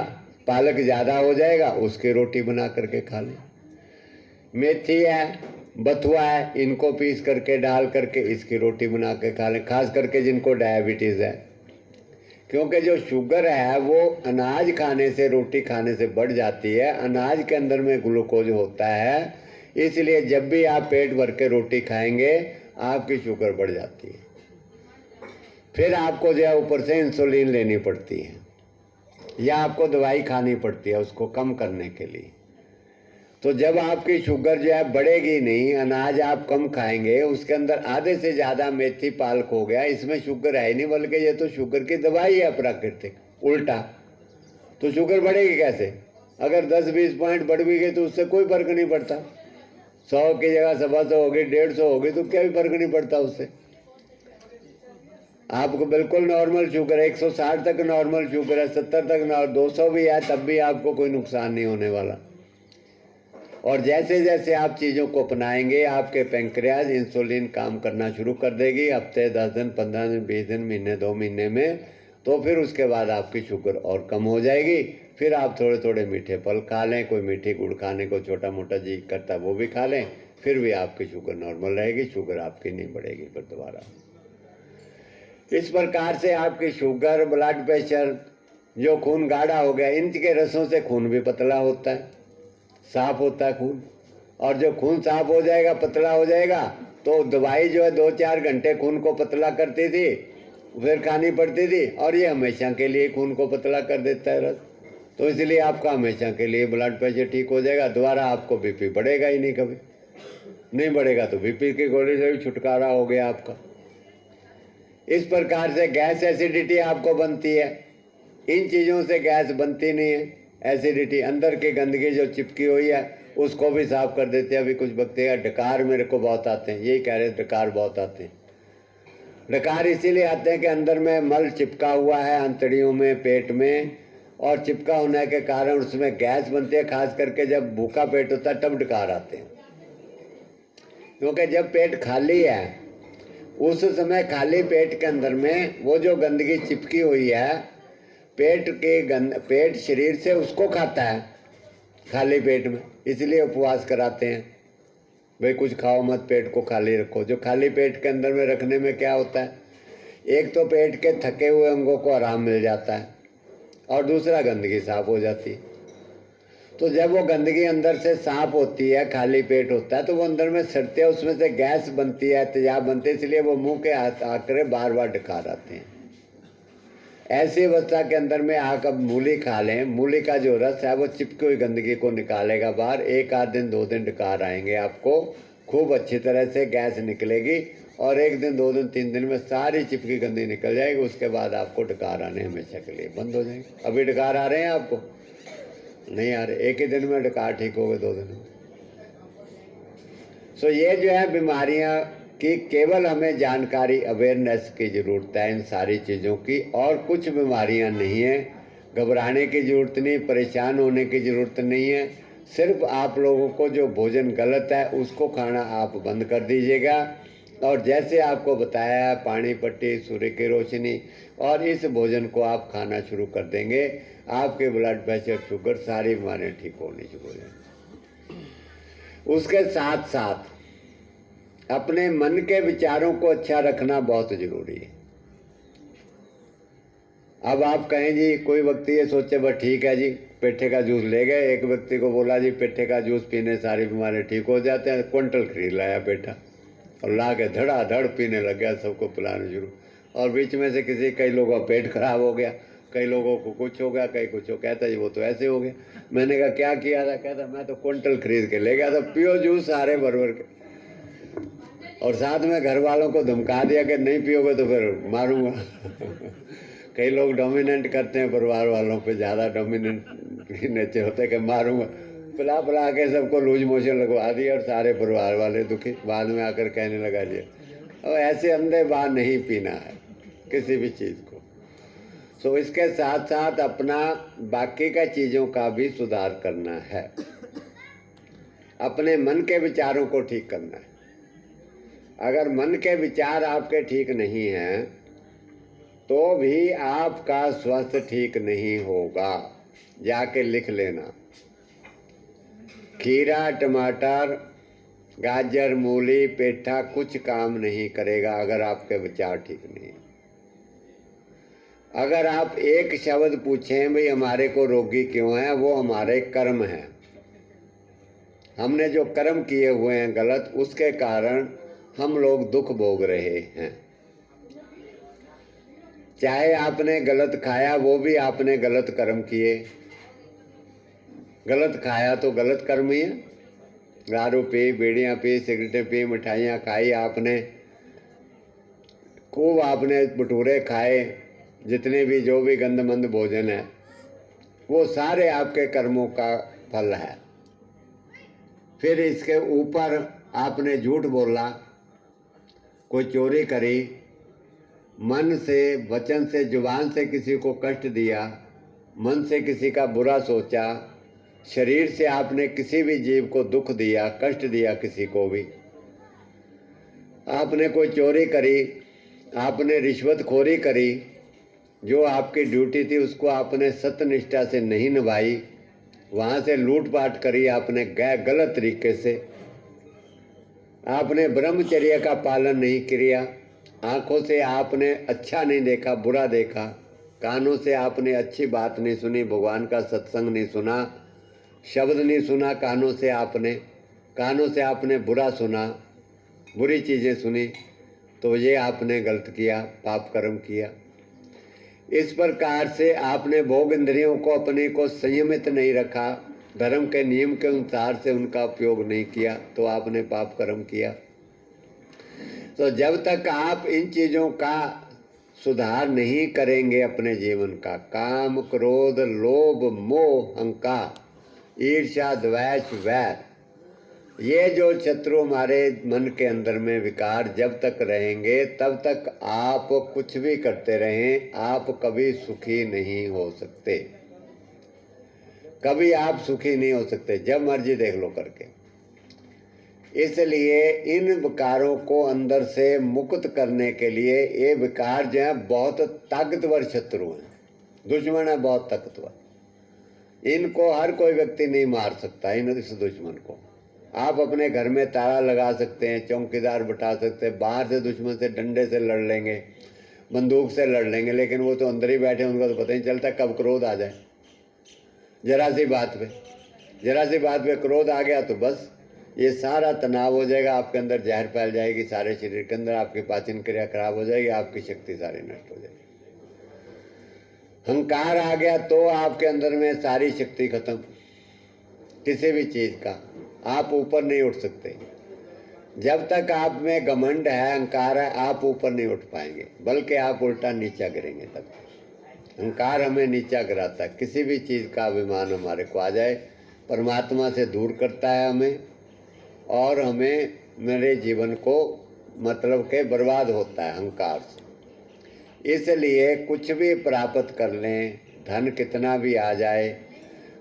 पालक ज़्यादा हो जाएगा, उसकी रोटी बना करके खा लें। मेथी है, बथुआ है, इनको पीस करके डाल करके इसकी रोटी बना के खा लें। खास करके जिनको डायबिटीज़ है, क्योंकि जो शुगर है वो अनाज खाने से, रोटी खाने से बढ़ जाती है। अनाज के अंदर में ग्लूकोज होता है, इसलिए जब भी आप पेट भर के रोटी खाएंगे आपकी शुगर बढ़ जाती है। फिर आपको जो है ऊपर से इंसुलिन लेनी पड़ती है या आपको दवाई खानी पड़ती है उसको कम करने के लिए। तो जब आपकी शुगर जो है बढ़ेगी नहीं, अनाज आप कम खाएंगे, उसके अंदर आधे से ज़्यादा मेथी पालक हो गया, इसमें शुगर है ही नहीं, बल्कि ये तो शुगर की दवाई है प्राकृतिक, उल्टा। तो शुगर बढ़ेगी कैसे? अगर 10-20 पॉइंट बढ़ भी गई तो उससे कोई फर्क नहीं पड़ता। 100 की जगह 125 होगी, 150 होगी, तो क्या भी फर्क नहीं पड़ता उससे। आपको बिल्कुल नॉर्मल शुगर है, 160 तक नॉर्मल शुगर है, 70 तक 200 भी है, तब भी आपको कोई नुकसान नहीं होने वाला। और जैसे जैसे आप चीज़ों को अपनाएंगे आपके पैंक्रियाज इंसुलिन काम करना शुरू कर देगी, हफ्ते 10 दिन, 15 दिन, 20 दिन, महीने, 2 महीने में, तो फिर उसके बाद आपकी शुगर और कम हो जाएगी। फिर आप थोड़े थोड़े मीठे फल खा लें, कोई मीठी गुड़ खाने को छोटा मोटा जी करता है वो भी खा लें, फिर भी आपकी शुगर नॉर्मल रहेगी, शुगर आपकी नहीं बढ़ेगी फिर दोबारा। इस प्रकार से आपकी शुगर, ब्लड प्रेशर, जो खून गाढ़ा हो गया, इनके रसों से खून भी पतला होता है, साफ होता है खून। और जो खून साफ हो जाएगा, पतला हो जाएगा, तो दवाई जो है 2-4 घंटे खून को पतला करती थी, फिर खानी पड़ती थी, और ये हमेशा के लिए खून को पतला कर देता है रस। तो इसलिए आपका हमेशा के लिए ब्लड प्रेशर ठीक हो जाएगा, दोबारा आपको बीपी बढ़ेगा ही नहीं, कभी नहीं बढ़ेगा। तो बीपी की गोली से भी छुटकारा हो गया आपका। इस प्रकार से गैस एसिडिटी आपको बनती है, इन चीज़ों से गैस बनती नहीं है। एसिडिटी अंदर की गंदगी जो चिपकी हुई है उसको भी साफ कर देते हैं। अभी कुछ वक्त डकार मेरे को बहुत आते हैं, यही कह रहे डकार बहुत आते हैं। डकार इसीलिए आते हैं कि अंदर में मल चिपका हुआ है, आंतड़ियों में, पेट में, और चिपका होने के कारण उसमें गैस बनती है। खास करके जब भूखा पेट होता है तब डकार आते हैं, क्योंकि जब पेट खाली है उस समय खाली पेट के अंदर में वो जो गंदगी चिपकी हुई है, पेट शरीर से उसको खाता है खाली पेट में, इसलिए उपवास कराते हैं। भाई कुछ खाओ मत, पेट को खाली रखो। जो खाली पेट के अंदर में रखने में क्या होता है, एक तो पेट के थके हुए अंगों को आराम मिल जाता है, और दूसरा गंदगी साफ हो जाती है। तो जब वो गंदगी अंदर से साफ होती है, खाली पेट होता है, तो वो अंदर में सड़ती है, उसमें से गैस बनती है, तेजाब बनती है, इसलिए वो मुंह के आकर बार बार डकार आते हैं। ऐसी अवस्था के अंदर में आप मूली खा लें, मूली का जो रस है वो चिपकी हुई गंदगी को निकालेगा बाहर। 1 आध दिन 2 दिन डकार आएंगे, आपको खूब अच्छी तरह से गैस निकलेगी, और 1 दिन 2 दिन 3 दिन में सारी चिपकी गंदगी निकल जाएगी। उसके बाद आपको डकार आने हमेशा के लिए बंद हो जाएंगे। अभी डकार आ रहे हैं आपको? नहीं आ रहे, 1 ही दिन में डकार ठीक हो गए, 2 दिन में। सो ये जो है बीमारियां की केवल हमें जानकारी, अवेयरनेस की ज़रूरत है इन सारी चीज़ों की, और कुछ बीमारियां नहीं है। घबराने की ज़रूरत नहीं, परेशान होने की ज़रूरत नहीं है। सिर्फ आप लोगों को जो भोजन गलत है उसको खाना आप बंद कर दीजिएगा, और जैसे आपको बताया है पानी पट्टी, सूर्य की रोशनी, और इस भोजन को आप खाना शुरू कर देंगे, आपके ब्लड प्रेशर, शुगर, सारी बीमारियाँ ठीक होनी शुरू हो जाएंगी। उसके साथ साथ अपने मन के विचारों को अच्छा रखना बहुत जरूरी है। अब आप कहें जी, कोई व्यक्ति ये सोचे बस ठीक है जी पेठे का जूस ले गए, एक व्यक्ति को बोला जी पेठे का जूस पीने सारी बीमारियाँ ठीक हो जाते हैं, क्विंटल खरीद लाया पेठा और ला के धड़ाधड़ पीने लग गया, सबको पिलाने शुरू। और बीच में से कई लोगों का पेट खराब हो गया, कई लोगों को कुछ हो गया, कई कुछ हो, कहता जी वो तो ऐसे हो गया। मैंने कहा क्या किया था? कहता मैं तो क्विंटल खरीद के ले गया था, पियो जूस सारे भर भर के, और साथ में घर वालों को धमका दिया कि नहीं पियोगे तो फिर मारूंगा। कई लोग डोमिनेंट करते हैं परिवार वालों पे, ज़्यादा डोमिनेंट नेचर होते हैं कि मारूंगा, पिला पिला के सबको लूज मोशन लगवा दिया, और सारे परिवार वाले दुखी। बाद में आकर कहने लगा जी और ऐसे अंधे बार नहीं पीना है किसी भी चीज़ को। सो इसके साथ साथ अपना बाकी का चीज़ों का भी सुधार करना है, अपने मन के विचारों को ठीक करना है। अगर मन के विचार आपके ठीक नहीं हैं तो भी आपका स्वास्थ्य ठीक नहीं होगा। जाके लिख लेना, खीरा, टमाटर, गाजर, मूली, पेठा कुछ काम नहीं करेगा अगर आपके विचार ठीक नहीं। अगर आप एक शब्द पूछें भाई हमारे को रोगी क्यों है, वो हमारे कर्म हैं। हमने जो कर्म किए हुए हैं गलत, उसके कारण हम लोग दुख भोग रहे हैं। चाहे आपने गलत खाया, वो भी आपने गलत कर्म किए। गलत खाया तो गलत कर्म ही है। दारू पी, बीड़ियाँ पी, सिगरेटें पी, मिठाइयाँ खाई आपने, खूब आपने भटूरे खाए, जितने भी जो भी गंदमंद भोजन है वो सारे आपके कर्मों का फल है। फिर इसके ऊपर आपने झूठ बोला, कोई चोरी करी, मन से, वचन से, जुबान से किसी को कष्ट दिया, मन से किसी का बुरा सोचा, शरीर से आपने किसी भी जीव को दुख दिया, कष्ट दिया किसी को भी, आपने कोई चोरी करी, आपने रिश्वतखोरी करी, जो आपकी ड्यूटी थी उसको आपने सत्यनिष्ठा से नहीं निभाई, वहाँ से लूटपाट करी आपने गलत तरीके से, आपने ब्रह्मचर्य का पालन नहीं किया, आँखों से आपने अच्छा नहीं देखा, बुरा देखा, कानों से आपने अच्छी बात नहीं सुनी, भगवान का सत्संग नहीं सुना, शब्द नहीं सुना कानों से आपने बुरा सुना, बुरी चीज़ें सुनी, तो ये आपने गलत किया, पाप कर्म किया। इस प्रकार से आपने भोग इंद्रियों को अपने को संयमित नहीं रखा, धर्म के नियम के अनुसार से उनका उपयोग नहीं किया, तो आपने पाप कर्म किया। तो जब तक आप इन चीज़ों का सुधार नहीं करेंगे अपने जीवन का, काम, क्रोध, लोभ, मोह, अहंकार, ईर्ष्या, द्वेष, वैर, ये जो शत्रु हमारे मन के अंदर में विकार जब तक रहेंगे, तब तक आप कुछ भी करते रहें, आप कभी सुखी नहीं हो सकते। कभी आप सुखी नहीं हो सकते, जब मर्जी देख लो करके। इसलिए इन विकारों को अंदर से मुक्त करने के लिए, ये विकार जो है बहुत ताकतवर शत्रु हैं, दुश्मन है बहुत ताकतवर। इनको हर कोई व्यक्ति नहीं मार सकता, इस दुश्मन को। आप अपने घर में ताला लगा सकते हैं, चौकीदार बैठा सकते हैं, बाहर से दुश्मन से डंडे से लड़ लेंगे, बंदूक से लड़ लेंगे, लेकिन वो तो अंदर ही बैठे, उनको तो पता ही चलता कब क्रोध आ जाए। जरा सी बात पे क्रोध आ गया तो बस ये सारा तनाव हो जाएगा, आपके अंदर जहर फैल जाएगी, सारे शरीर के अंदर आपकी पाचन क्रिया खराब हो जाएगी, आपकी शक्ति सारी नष्ट हो जाएगी। अहंकार आ गया तो आपके अंदर में सारी शक्ति खत्म, किसी भी चीज़ का आप ऊपर नहीं उठ सकते। जब तक आप में घमंड है, अहंकार है, आप ऊपर नहीं उठ पाएंगे, बल्कि आप उल्टा नीचा गिरेंगे। तब अहंकार हमें नीचा गिराता है। किसी भी चीज़ का अभिमान हमारे को आ जाए, परमात्मा से दूर करता है हमें, और हमें मेरे जीवन को मतलब के बर्बाद होता है अहंकार से। इसलिए कुछ भी प्राप्त कर लें, धन कितना भी आ जाए,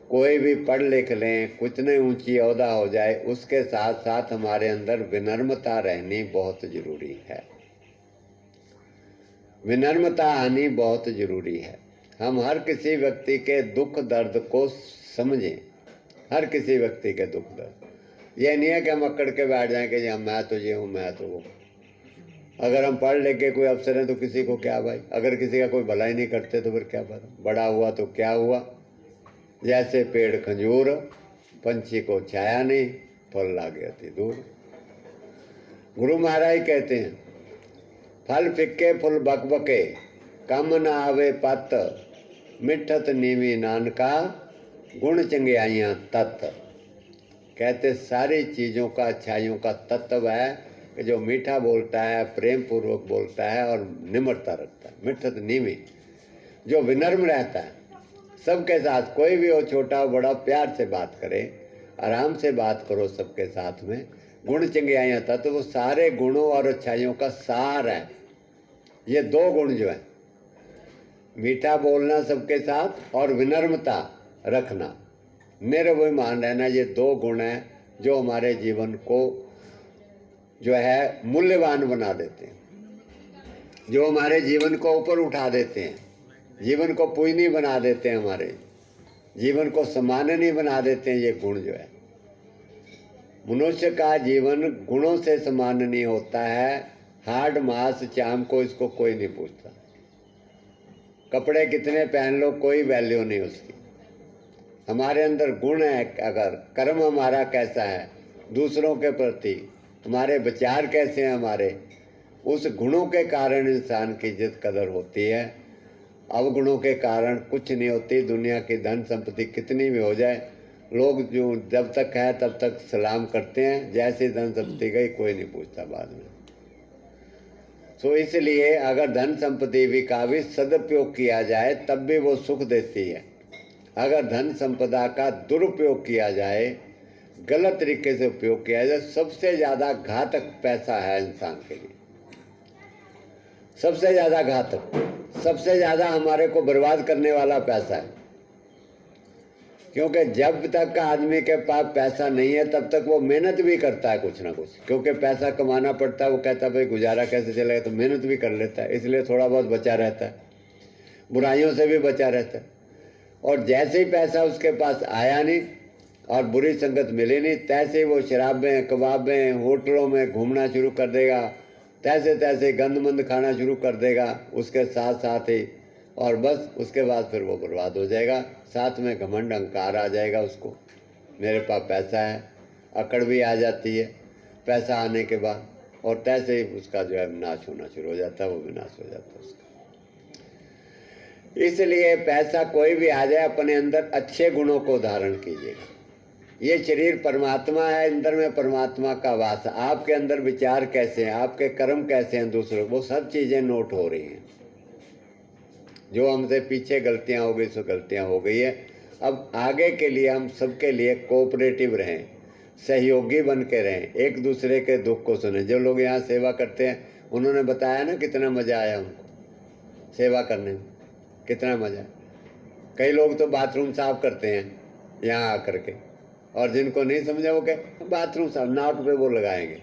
कोई भी पढ़ लिख लें, कितने ऊंची ओहदा हो जाए, उसके साथ साथ हमारे अंदर विनम्रता रहनी बहुत ज़रूरी है। विनम्रता आनी बहुत ज़रूरी है। हम हर किसी व्यक्ति के दुख दर्द को समझें, हर किसी व्यक्ति के दुख दर्द। यह नहीं है कि हम अकड़ के बैठ जाएं कि मैं तो ये हूँ, मैं तो वो। अगर हम पढ़ लिख के कोई अफसर हैं तो किसी को क्या भाई, अगर किसी का कोई भलाई नहीं करते तो फिर क्या पता, बड़ा हुआ तो क्या हुआ। जैसे पेड़ खजूर, पंछी को छाया नहीं, फल लागे अति दूर। गुरु महाराज कहते हैं, फल फिक्के फुल बकबके, कम न आवे पत, मिठत नीवी नानका, गुण चंगियाइयाँ तत्त। कहते सारी चीज़ों का, अच्छाइयों का तत्व है कि जो मीठा बोलता है, प्रेम पूर्वक बोलता है और निम्रता रखता है। मिठत नीवी, जो विनम्र रहता है सबके साथ, कोई भी हो, छोटा हो बड़ा, प्यार से बात करे, आराम से बात करो सबके साथ में। गुण चंगियाइयाँ तत्व, तो वो सारे गुणों और अच्छाइयों का सार है। ये दो गुण जो है, मीठा बोलना सबके साथ और विनम्रता रखना, निर्भिमान रहना, ये दो गुण हैं जो हमारे जीवन को जो है मूल्यवान बना देते हैं, जो हमारे जीवन को ऊपर उठा देते हैं, जीवन को पूजनीय बना देते हैं, हमारे जीवन को सम्माननीय बना देते हैं। ये गुण जो है, मनुष्य का जीवन गुणों से सम्माननीय होता है। हार्ड मास चाम को इसको कोई नहीं पूछता, कपड़े कितने पहन लो, कोई वैल्यू नहीं उसकी। हमारे अंदर गुण है, अगर कर्म हमारा कैसा है दूसरों के प्रति, हमारे विचार कैसे हैं हमारे, उस गुणों के कारण इंसान की इज्जत कदर होती है। अवगुणों के कारण कुछ नहीं होती। दुनिया की धन संपत्ति कितनी भी हो जाए, लोग जो जब तक है तब तक सलाम करते हैं, जैसे धन संपत्ति गई कोई नहीं पूछता बाद में। तो इसलिए अगर धन संपत्ति का भी सदुपयोग किया जाए तब भी वो सुख देती है। अगर धन संपदा का दुरुपयोग किया जाए, गलत तरीके से उपयोग किया जाए, सबसे ज़्यादा घातक पैसा है इंसान के लिए, सबसे ज़्यादा घातक, सबसे ज़्यादा हमारे को बर्बाद करने वाला पैसा है। क्योंकि जब तक आदमी के पास पैसा नहीं है तब तक वो मेहनत भी करता है कुछ ना कुछ, क्योंकि पैसा कमाना पड़ता है। वो कहता है भाई गुजारा कैसे चलेगा, तो मेहनत भी कर लेता है, इसलिए थोड़ा बहुत बचा रहता है, बुराइयों से भी बचा रहता है। और जैसे ही पैसा उसके पास आया नहीं और बुरी संगत मिली नहीं, तैसे ही वो शराबें, कबाबें, होटलों में घूमना शुरू कर देगा, तैसे तैसे गंद मंद खाना शुरू कर देगा उसके साथ साथ ही, और बस उसके बाद फिर वो बर्बाद हो जाएगा। साथ में घमंड अहंकार आ जाएगा उसको, मेरे पास पैसा है, अकड़ भी आ जाती है पैसा आने के बाद, और तैसे ही उसका जो है विनाश होना शुरू हो जाता है, वो विनाश हो जाता है उसका। इसलिए पैसा कोई भी आ जाए, अपने अंदर अच्छे गुणों को धारण कीजिएगा। ये शरीर परमात्मा है, अंदर में परमात्मा का वास है। आपके अंदर विचार कैसे हैं, आपके कर्म कैसे हैं, दूसरों वो सब चीज़ें नोट हो रही हैं। जो हमसे पीछे गलतियां हो गई सो गलतियां हो गई है। अब आगे के लिए हम सबके लिए कोऑपरेटिव रहें, सहयोगी बन के रहें, एक दूसरे के दुख को सुने। जो लोग यहाँ सेवा करते हैं उन्होंने बताया ना कितना मज़ा आया उनको सेवा करने में, कितना मज़ा। कई लोग तो बाथरूम साफ करते हैं यहाँ आकर के, और जिनको नहीं समझा वो कहे बाथरूम साफ, नाट पे वो लगाएंगे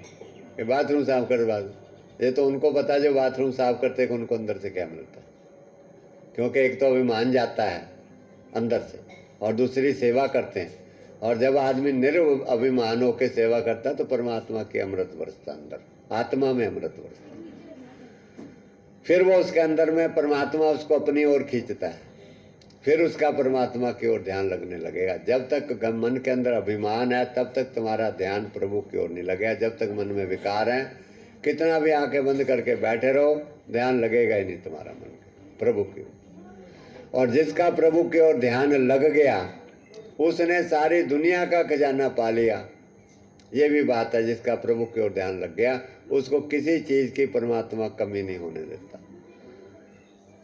कि बाथरूम साफ कर बाद। ये तो उनको पता जो बाथरूम साफ करते हैं कि उनको अंदर से क्या मिलता है, क्योंकि एक तो अभिमान जाता है अंदर से, और दूसरी सेवा करते हैं। और जब आदमी निर्अभिमान होकर सेवा करता है तो परमात्मा की अमृत बरसता अंदर, आत्मा में अमृत बरसता। फिर वो उसके अंदर में परमात्मा उसको अपनी ओर खींचता है, फिर उसका परमात्मा की ओर ध्यान लगने लगेगा। जब तक मन के अंदर अभिमान है तब तक तुम्हारा ध्यान प्रभु की ओर नहीं लगेगा। जब तक मन में विकार है, कितना भी आंखें बंद करके बैठे रहो, ध्यान लगेगा ही नहीं तुम्हारा मन प्रभु की ओर। और जिसका प्रभु की ओर ध्यान लग गया उसने सारी दुनिया का खजाना पा लिया। ये भी बात है, जिसका प्रभु की ओर ध्यान लग गया उसको किसी चीज़ की परमात्मा कमी नहीं होने देता।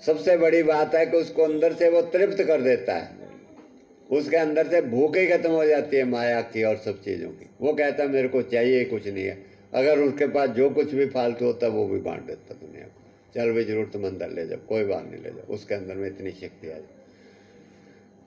सबसे बड़ी बात है कि उसको अंदर से वो तृप्त कर देता है, उसके अंदर से भूख ही खत्म हो जाती है माया की और सब चीज़ों की। वो कहता है मेरे को चाहिए कुछ नहीं है, अगर उसके पास जो कुछ भी फालतू होता है वो भी बांट देता दुनिया को। चल भाई जरूरतमंद ले जाओ, कोई बात नहीं ले जाओ, उसके अंदर में इतनी शक्ति आ जाए।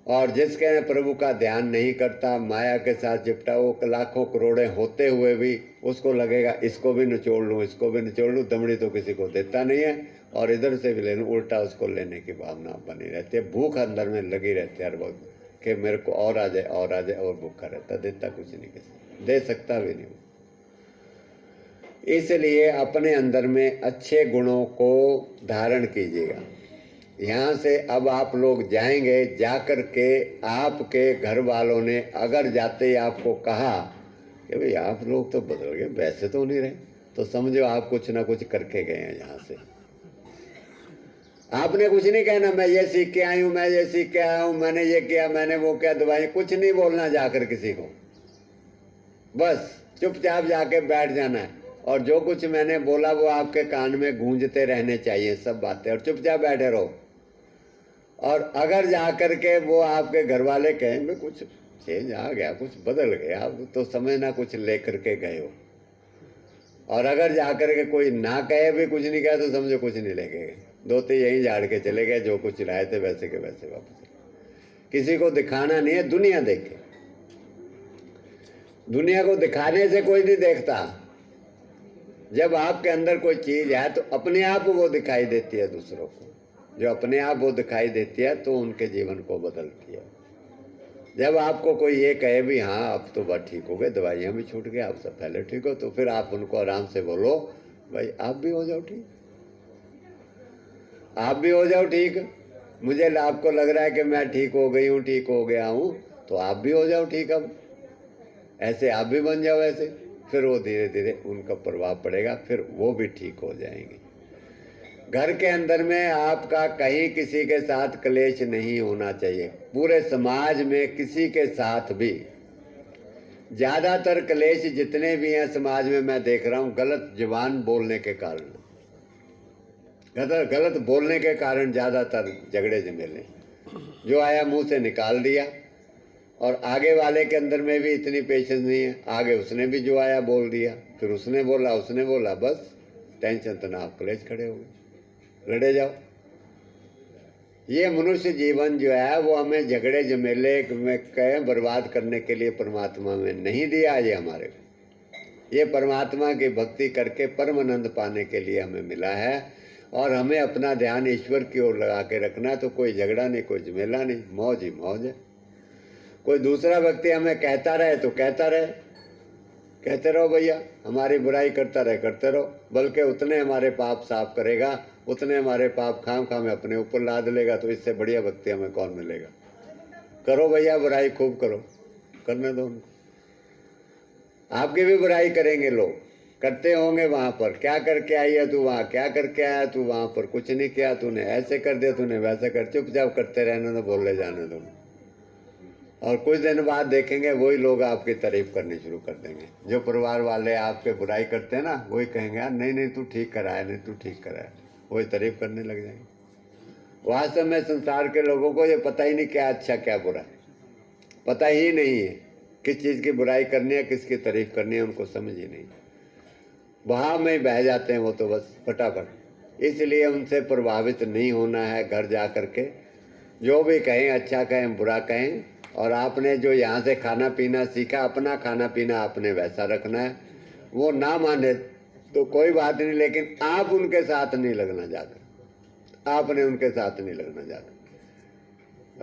और जिसके प्रभु का ध्यान नहीं करता, माया के साथ चिपटा, वो लाखों करोड़े होते हुए भी उसको लगेगा इसको भी निचोड़ लूँ, इसको भी निचोड़ लूँ, दमड़ी तो किसी को देता नहीं है, और इधर से भी ले लूँ, उल्टा उसको लेने की भावना बनी रहती है। भूख अंदर में लगी रहती है हर वक्त कि मेरे को और आ जाए और आ जाए, और भूखा रहता, देता कुछ नहीं, किसी दे सकता भी नहीं। इसलिए अपने अंदर में अच्छे गुणों को धारण कीजिएगा। यहाँ से अब आप लोग जाएंगे, जाकर के आपके घर वालों ने अगर जाते ही आपको कहा कि भाई आप लोग तो बदल गए, वैसे तो नहीं रहे, तो समझो आप कुछ ना कुछ करके गए हैं। यहाँ से आपने कुछ नहीं कहना मैं ये सीख के आई हूँ, मैं ये सीख के आया हूँ, मैंने ये किया, मैंने वो किया, दवाई, कुछ नहीं बोलना जाकर किसी को, बस चुपचाप जाके बैठ जाना है। और जो कुछ मैंने बोला वो आपके कान में गूंजते रहने चाहिए सब बातें, और चुपचाप बैठे रहो। और अगर जाकर के वो आपके घर वाले कहें भाई कुछ चेंज आ गया, कुछ बदल गया, तो समझना कुछ लेकर के गए हो। और अगर जाकर के कोई ना कहे भी कुछ नहीं कहे तो समझो कुछ नहीं लेके गए, दो तो यहीं झाड़ के चले गए, जो कुछ लाए थे वैसे के वैसे वापस। किसी को दिखाना नहीं है, दुनिया देखे। दुनिया को दिखाने से कोई नहीं देखता। जब आपके अंदर कोई चीज है तो अपने आप वो दिखाई देती है दूसरों को। जो अपने आप वो दिखाई देती है तो उनके जीवन को बदलती है। जब आपको कोई ये कहे भी हाँ अब तो बात ठीक हो गए, दवाइयाँ भी छूट गए, आप सब पहले ठीक हो, तो फिर आप उनको आराम से बोलो भाई आप भी हो जाओ ठीक, आप भी हो जाओ ठीक। मुझे आपको लग रहा है कि मैं ठीक हो गई हूँ, ठीक हो गया हूँ, तो आप भी हो जाओ ठीक। अब ऐसे आप भी बन जाओ ऐसे, फिर वो धीरे धीरे उनका प्रभाव पड़ेगा, फिर वो भी ठीक हो जाएंगे। घर के अंदर में आपका कहीं किसी के साथ क्लेश नहीं होना चाहिए। पूरे समाज में किसी के साथ भी, ज़्यादातर क्लेश जितने भी हैं समाज में मैं देख रहा हूँ गलत जुबान बोलने के कारण, गलत बोलने के कारण ज़्यादातर झगड़े झमेले। जो आया मुंह से निकाल दिया, और आगे वाले के अंदर में भी इतनी पेशेंस नहीं है, आगे उसने भी जो आया बोल दिया, फिर उसने बोला, बस टेंशन तनाव क्लेश खड़े हो गए, लड़े जाओ। ये मनुष्य जीवन जो है वो हमें झगड़े झमेले में कहें बर्बाद करने के लिए परमात्मा में नहीं दिया। ये हमारे को, ये परमात्मा की भक्ति करके परमानंद पाने के लिए हमें मिला है। और हमें अपना ध्यान ईश्वर की ओर लगा के रखना है, तो कोई झगड़ा नहीं, कोई झमेला नहीं, मौज ही मौज है। कोई दूसरा व्यक्ति हमें कहता रहे तो कहता रहे कहते रहो भैया, हमारी बुराई करते रहो, बल्कि उतने हमारे पाप साफ करेगा, उतने हमारे पाप खाम खाम अपने ऊपर लाद लेगा। तो इससे बढ़िया भक्ति हमें कौन मिलेगा। करो भैया बुराई, खूब करो, करने दो उनको। आपकी भी बुराई करेंगे लोग, करते होंगे वहां पर, क्या करके आई है तू वहां, क्या करके आया तू वहां पर, कुछ नहीं किया तूने, ऐसे कर दिया तूने, वैसे कर, चुपचाप करते रहने दो, बोले जाने दो। और कुछ दिन बाद देखेंगे वही लोग आपकी तारीफ करनी शुरू कर देंगे। जो परिवार वाले आपके बुराई करते हैं ना, वही कहेंगे यार नहीं नहीं तू ठीक कराया, नहीं तू ठीक कराया, वही तारीफ करने लग जाएंगे। वास्तव में संसार के लोगों को ये पता ही नहीं क्या अच्छा क्या बुरा, पता ही नहीं है किस चीज़ की बुराई करनी है, किसकी तारीफ करनी है, उनको समझ ही नहीं। बहाव में बह जाते हैं वो तो बस फटाफट। इसलिए उनसे प्रभावित नहीं होना है। घर जा कर के जो भी कहें, अच्छा कहें बुरा कहें, और आपने जो यहाँ से खाना पीना सीखा, अपना खाना पीना आपने वैसा रखना है। वो ना माने तो कोई बात नहीं, लेकिन आप उनके साथ नहीं लगना जाकर, आपने उनके साथ नहीं लगना जाकर,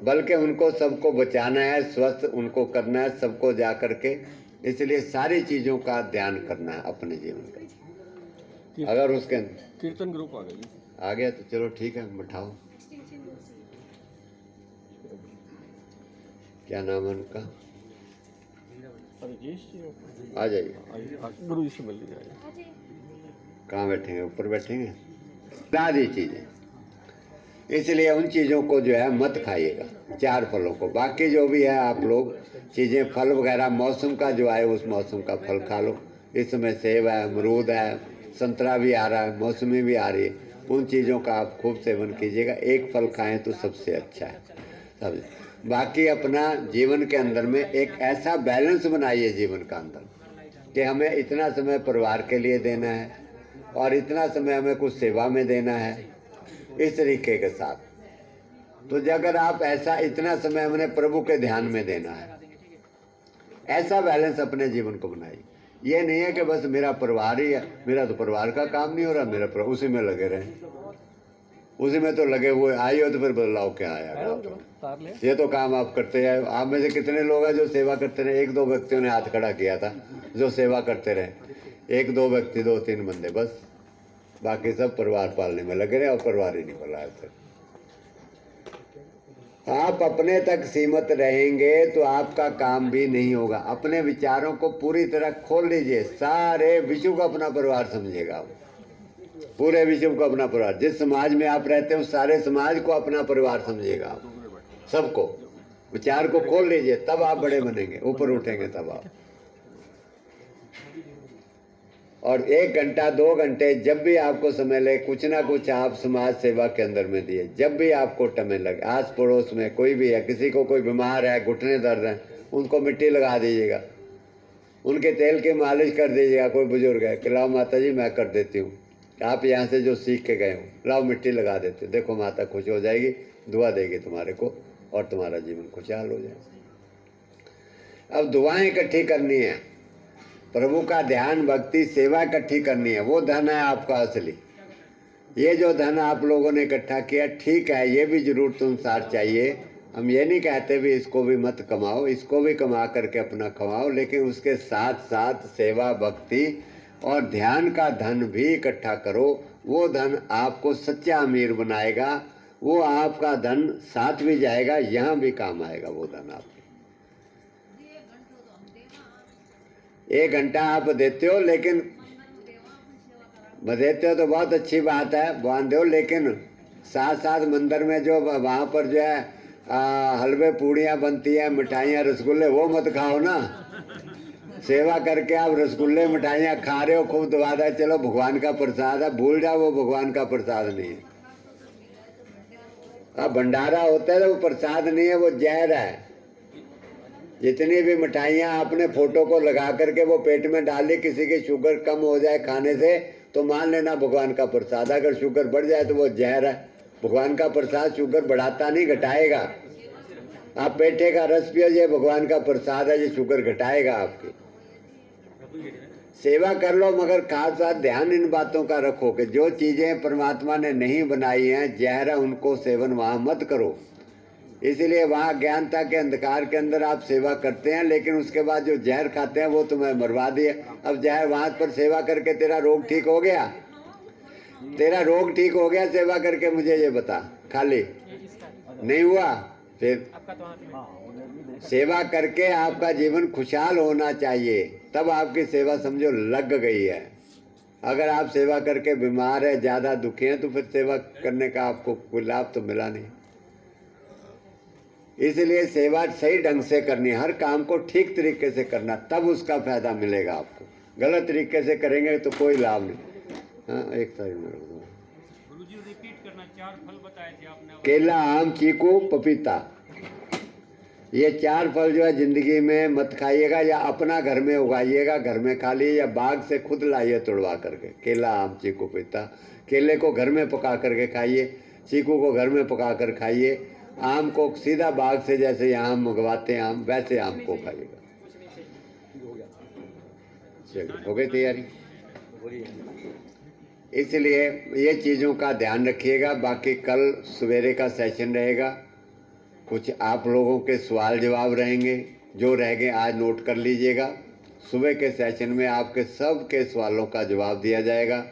बल्कि उनको सबको बचाना है, स्वस्थ उनको करना है सबको जा कर के। इसलिए सारी चीज़ों का ध्यान करना है अपने जीवन का। अगर उसके कीर्तन ग्रुप आ गया तो चलो ठीक है, बैठाओ। क्या नाम है उनका? आ जाइए। गुरु जी से मिल लीजिए। कहाँ बैठेंगे? ऊपर बैठेंगे। सारी चीज़ें, इसलिए उन चीज़ों को जो है मत खाइएगा, 4 फलों को। बाकी जो भी है आप लोग चीज़ें, फल वगैरह मौसम का जो आए उस मौसम का फल खा लो। इस समय सेब है, अमरूद है, संतरा भी आ रहा है, मौसमी भी आ रही है। उन चीज़ों का आप खूब सेवन कीजिएगा। एक फल खाएं तो सबसे अच्छा है समझे। बाकी अपना जीवन के अंदर में एक ऐसा बैलेंस बनाइए जीवन का अंदर कि हमें इतना समय परिवार के लिए देना है और इतना समय हमें कुछ सेवा में देना है, इस तरीके के साथ। तो अगर आप ऐसा इतना समय हमने प्रभु के ध्यान में देना है, ऐसा बैलेंस अपने जीवन को बनाइए। ये नहीं है कि बस मेरा परिवार ही है, मेरा तो परिवार का काम नहीं हो रहा, मेरा उसी में लगे रहें, उसी में तो लगे हुए आई हो तो फिर बदलाव क्या आया। ये तो काम आप करते हैं। आप में से कितने लोग हैं जो सेवा करते रहे? 1-2 व्यक्तियों ने हाथ खड़ा किया था जो सेवा करते रहे, 1-2 व्यक्ति, 2-3 बंदे बस। बाकी सब परिवार पालने में लगे रहे और परिवार ही नहीं पला है। आप अपने तक सीमित रहेंगे तो आपका काम भी नहीं होगा। अपने विचारों को पूरी तरह खोल लीजिए। सारे विश्व को अपना परिवार समझिएगा आप, पूरे विश्व को अपना परिवार। जिस समाज में आप रहते हो सारे समाज को अपना परिवार समझिएगा आप, सबको। विचार को खोल लीजिए, तब आप बड़े बनेंगे, ऊपर उठेंगे तब आप। और 1 घंटा 2 घंटे जब भी आपको समय लगे, कुछ ना कुछ आप समाज सेवा के अंदर में दिए। जब भी आपको टमे लगे, आस पड़ोस में कोई भी है, किसी को कोई बीमार है, घुटने दर्द है, उनको मिट्टी लगा दीजिएगा, उनके तेल की मालिश कर दीजिएगा। कोई बुजुर्ग है कि लाओ माता जी मैं कर देती हूँ, आप यहाँ से जो सीख के गए हो, लाओ मिट्टी लगा देते, देखो माता खुश हो जाएगी, दुआ देगी तुम्हारे को और तुम्हारा जीवन खुशहाल हो जाएगा। अब दुआएं इकट्ठी करनी है, प्रभु का ध्यान, भक्ति, सेवा इकट्ठी करनी है। वो धन है आपका असली। ये जो धन आप लोगों ने इकट्ठा किया ठीक है, ये भी जरूरत अनुसार चाहिए। हम ये नहीं कहते भी इसको भी मत कमाओ, इसको भी कमा करके अपना कमाओ, लेकिन उसके साथ साथ सेवा, भक्ति और ध्यान का धन भी इकट्ठा करो। वो धन आपको सच्चा अमीर बनाएगा। वो आपका धन साथ भी जाएगा, यहाँ भी काम आएगा वो धन आपके। 1 घंटा आप देते हो, लेकिन देते हो तो बहुत अच्छी बात है, बांधे हो, लेकिन साथ साथ मंदिर में जो वहाँ पर जो है हलवे पूड़ियाँ बनती हैं, मिठाइयाँ, रसगुल्ले, वो मत खाओ ना। सेवा करके आप रसगुल्ले मिठाइयाँ खा रहे हो, खूब दबा दे, चलो भगवान का प्रसाद है, भूल जाओ वो भगवान का प्रसाद नहीं है। अब भंडारा होता है तो वो प्रसाद नहीं है, वो जहर है। जितनी भी मिठाइयाँ आपने फोटो को लगा करके वो पेट में डाली, किसी की शुगर कम हो जाए खाने से तो मान लेना भगवान का प्रसाद। अगर शुगर बढ़ जाए तो वो जहर है। भगवान का प्रसाद शुगर बढ़ाता नहीं, घटाएगा। आप पेठे का रस पियो, ये भगवान का प्रसाद है, ये शुगर घटाएगा आपकी। सेवा कर लो, मगर खास बात ध्यान इन बातों का रखो कि जो चीज़ें परमात्मा ने नहीं बनाई हैं, जहर है, उनको सेवन वहाँ मत करो। इसीलिए वहाँ ज्ञानता के अंधकार के अंदर आप सेवा करते हैं, लेकिन उसके बाद जो जहर खाते हैं वो तुम्हें मरवा दिए। अब जहर वहाँ पर सेवा करके तेरा रोग ठीक हो गया? तेरा रोग ठीक हो गया सेवा करके? मुझे ये बता, खाली नहीं हुआ? फिर सेवा करके आपका जीवन खुशहाल होना चाहिए, तब आपकी सेवा समझो लग गई है। अगर आप सेवा करके बीमार है, ज़्यादा दुखी हैं, तो फिर सेवा करने का आपको कोई लाभ तो मिला नहीं। इसलिए सेवा सही ढंग से करनी, हर काम को ठीक तरीके से करना, तब उसका फायदा मिलेगा आपको। गलत तरीके से करेंगे तो कोई लाभ नहीं। हाँ, एक साइड में रख दो। गुरुजी रिपीट करना, 4 फल बताए थे आपने। केला, आम, चीकू, पपीता, ये 4 फल जो है जिंदगी में मत खाइएगा, या अपना घर में उगाइएगा, घर में खा लिए, या बाग से खुद लाइए तोड़वा करके। केला, आम, चीकू, पपीता। केले को घर में पका करके खाइए, चीकू को घर में पका कर खाइए, आम को सीधा बाग से जैसे यहाँ मंगवाते हैं आम, वैसे आम को खाइएगा। चलिए, हो गई तैयारी? इसलिए ये चीज़ों का ध्यान रखिएगा। बाकी कल सवेरे का सेशन रहेगा, कुछ आप लोगों के सवाल जवाब रहेंगे, जो रह गए आज नोट कर लीजिएगा। सुबह के सेशन में आपके सब के सवालों का जवाब दिया जाएगा,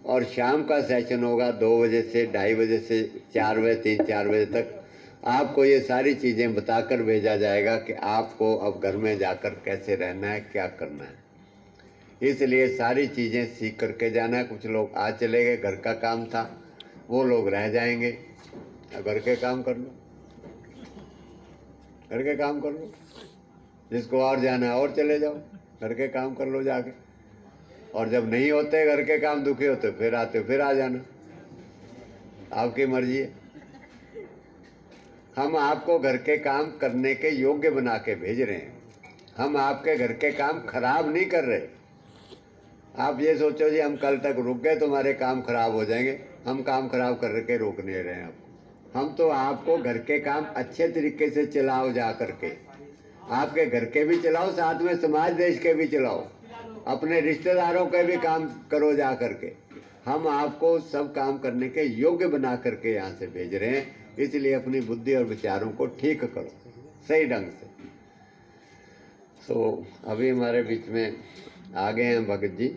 और शाम का सेशन होगा 2 बजे से 2:30 बजे से 4 बजे, 3-4 बजे तक। आपको ये सारी चीज़ें बताकर भेजा जाएगा कि आपको अब घर में जाकर कैसे रहना है, क्या करना है। इसलिए सारी चीज़ें सीख करके जाना है। कुछ लोग आज चले गए, घर का काम था, वो लोग रह जाएंगे। घर के काम कर लो, घर के काम कर लो। जिसको और जाना है और चले जाओ, घर के काम कर लो जाके। और जब नहीं होते घर के काम, दुखी होते, फिर आते, फिर आ जाना, आपकी मर्जी है। हम आपको घर के काम करने के योग्य बना के भेज रहे हैं। हम आपके घर के काम खराब नहीं कर रहे। आप ये सोचो जी हम कल तक रुक गए तो हमारे काम खराब हो जाएंगे। हम काम खराब करके रोक नहीं रहे हैं आपको। हम तो आपको घर के काम अच्छे तरीके से चलाओ, जा करके आपके घर के भी चलाओ, साथ में समाज देश के भी चलाओ, अपने रिश्तेदारों के भी काम करो जा करके। हम आपको सब काम करने के योग्य बना करके यहाँ से भेज रहे हैं। इसलिए अपनी बुद्धि और विचारों को ठीक करो सही ढंग से। तो अभी हमारे बीच में आ गए हैं भगत जी।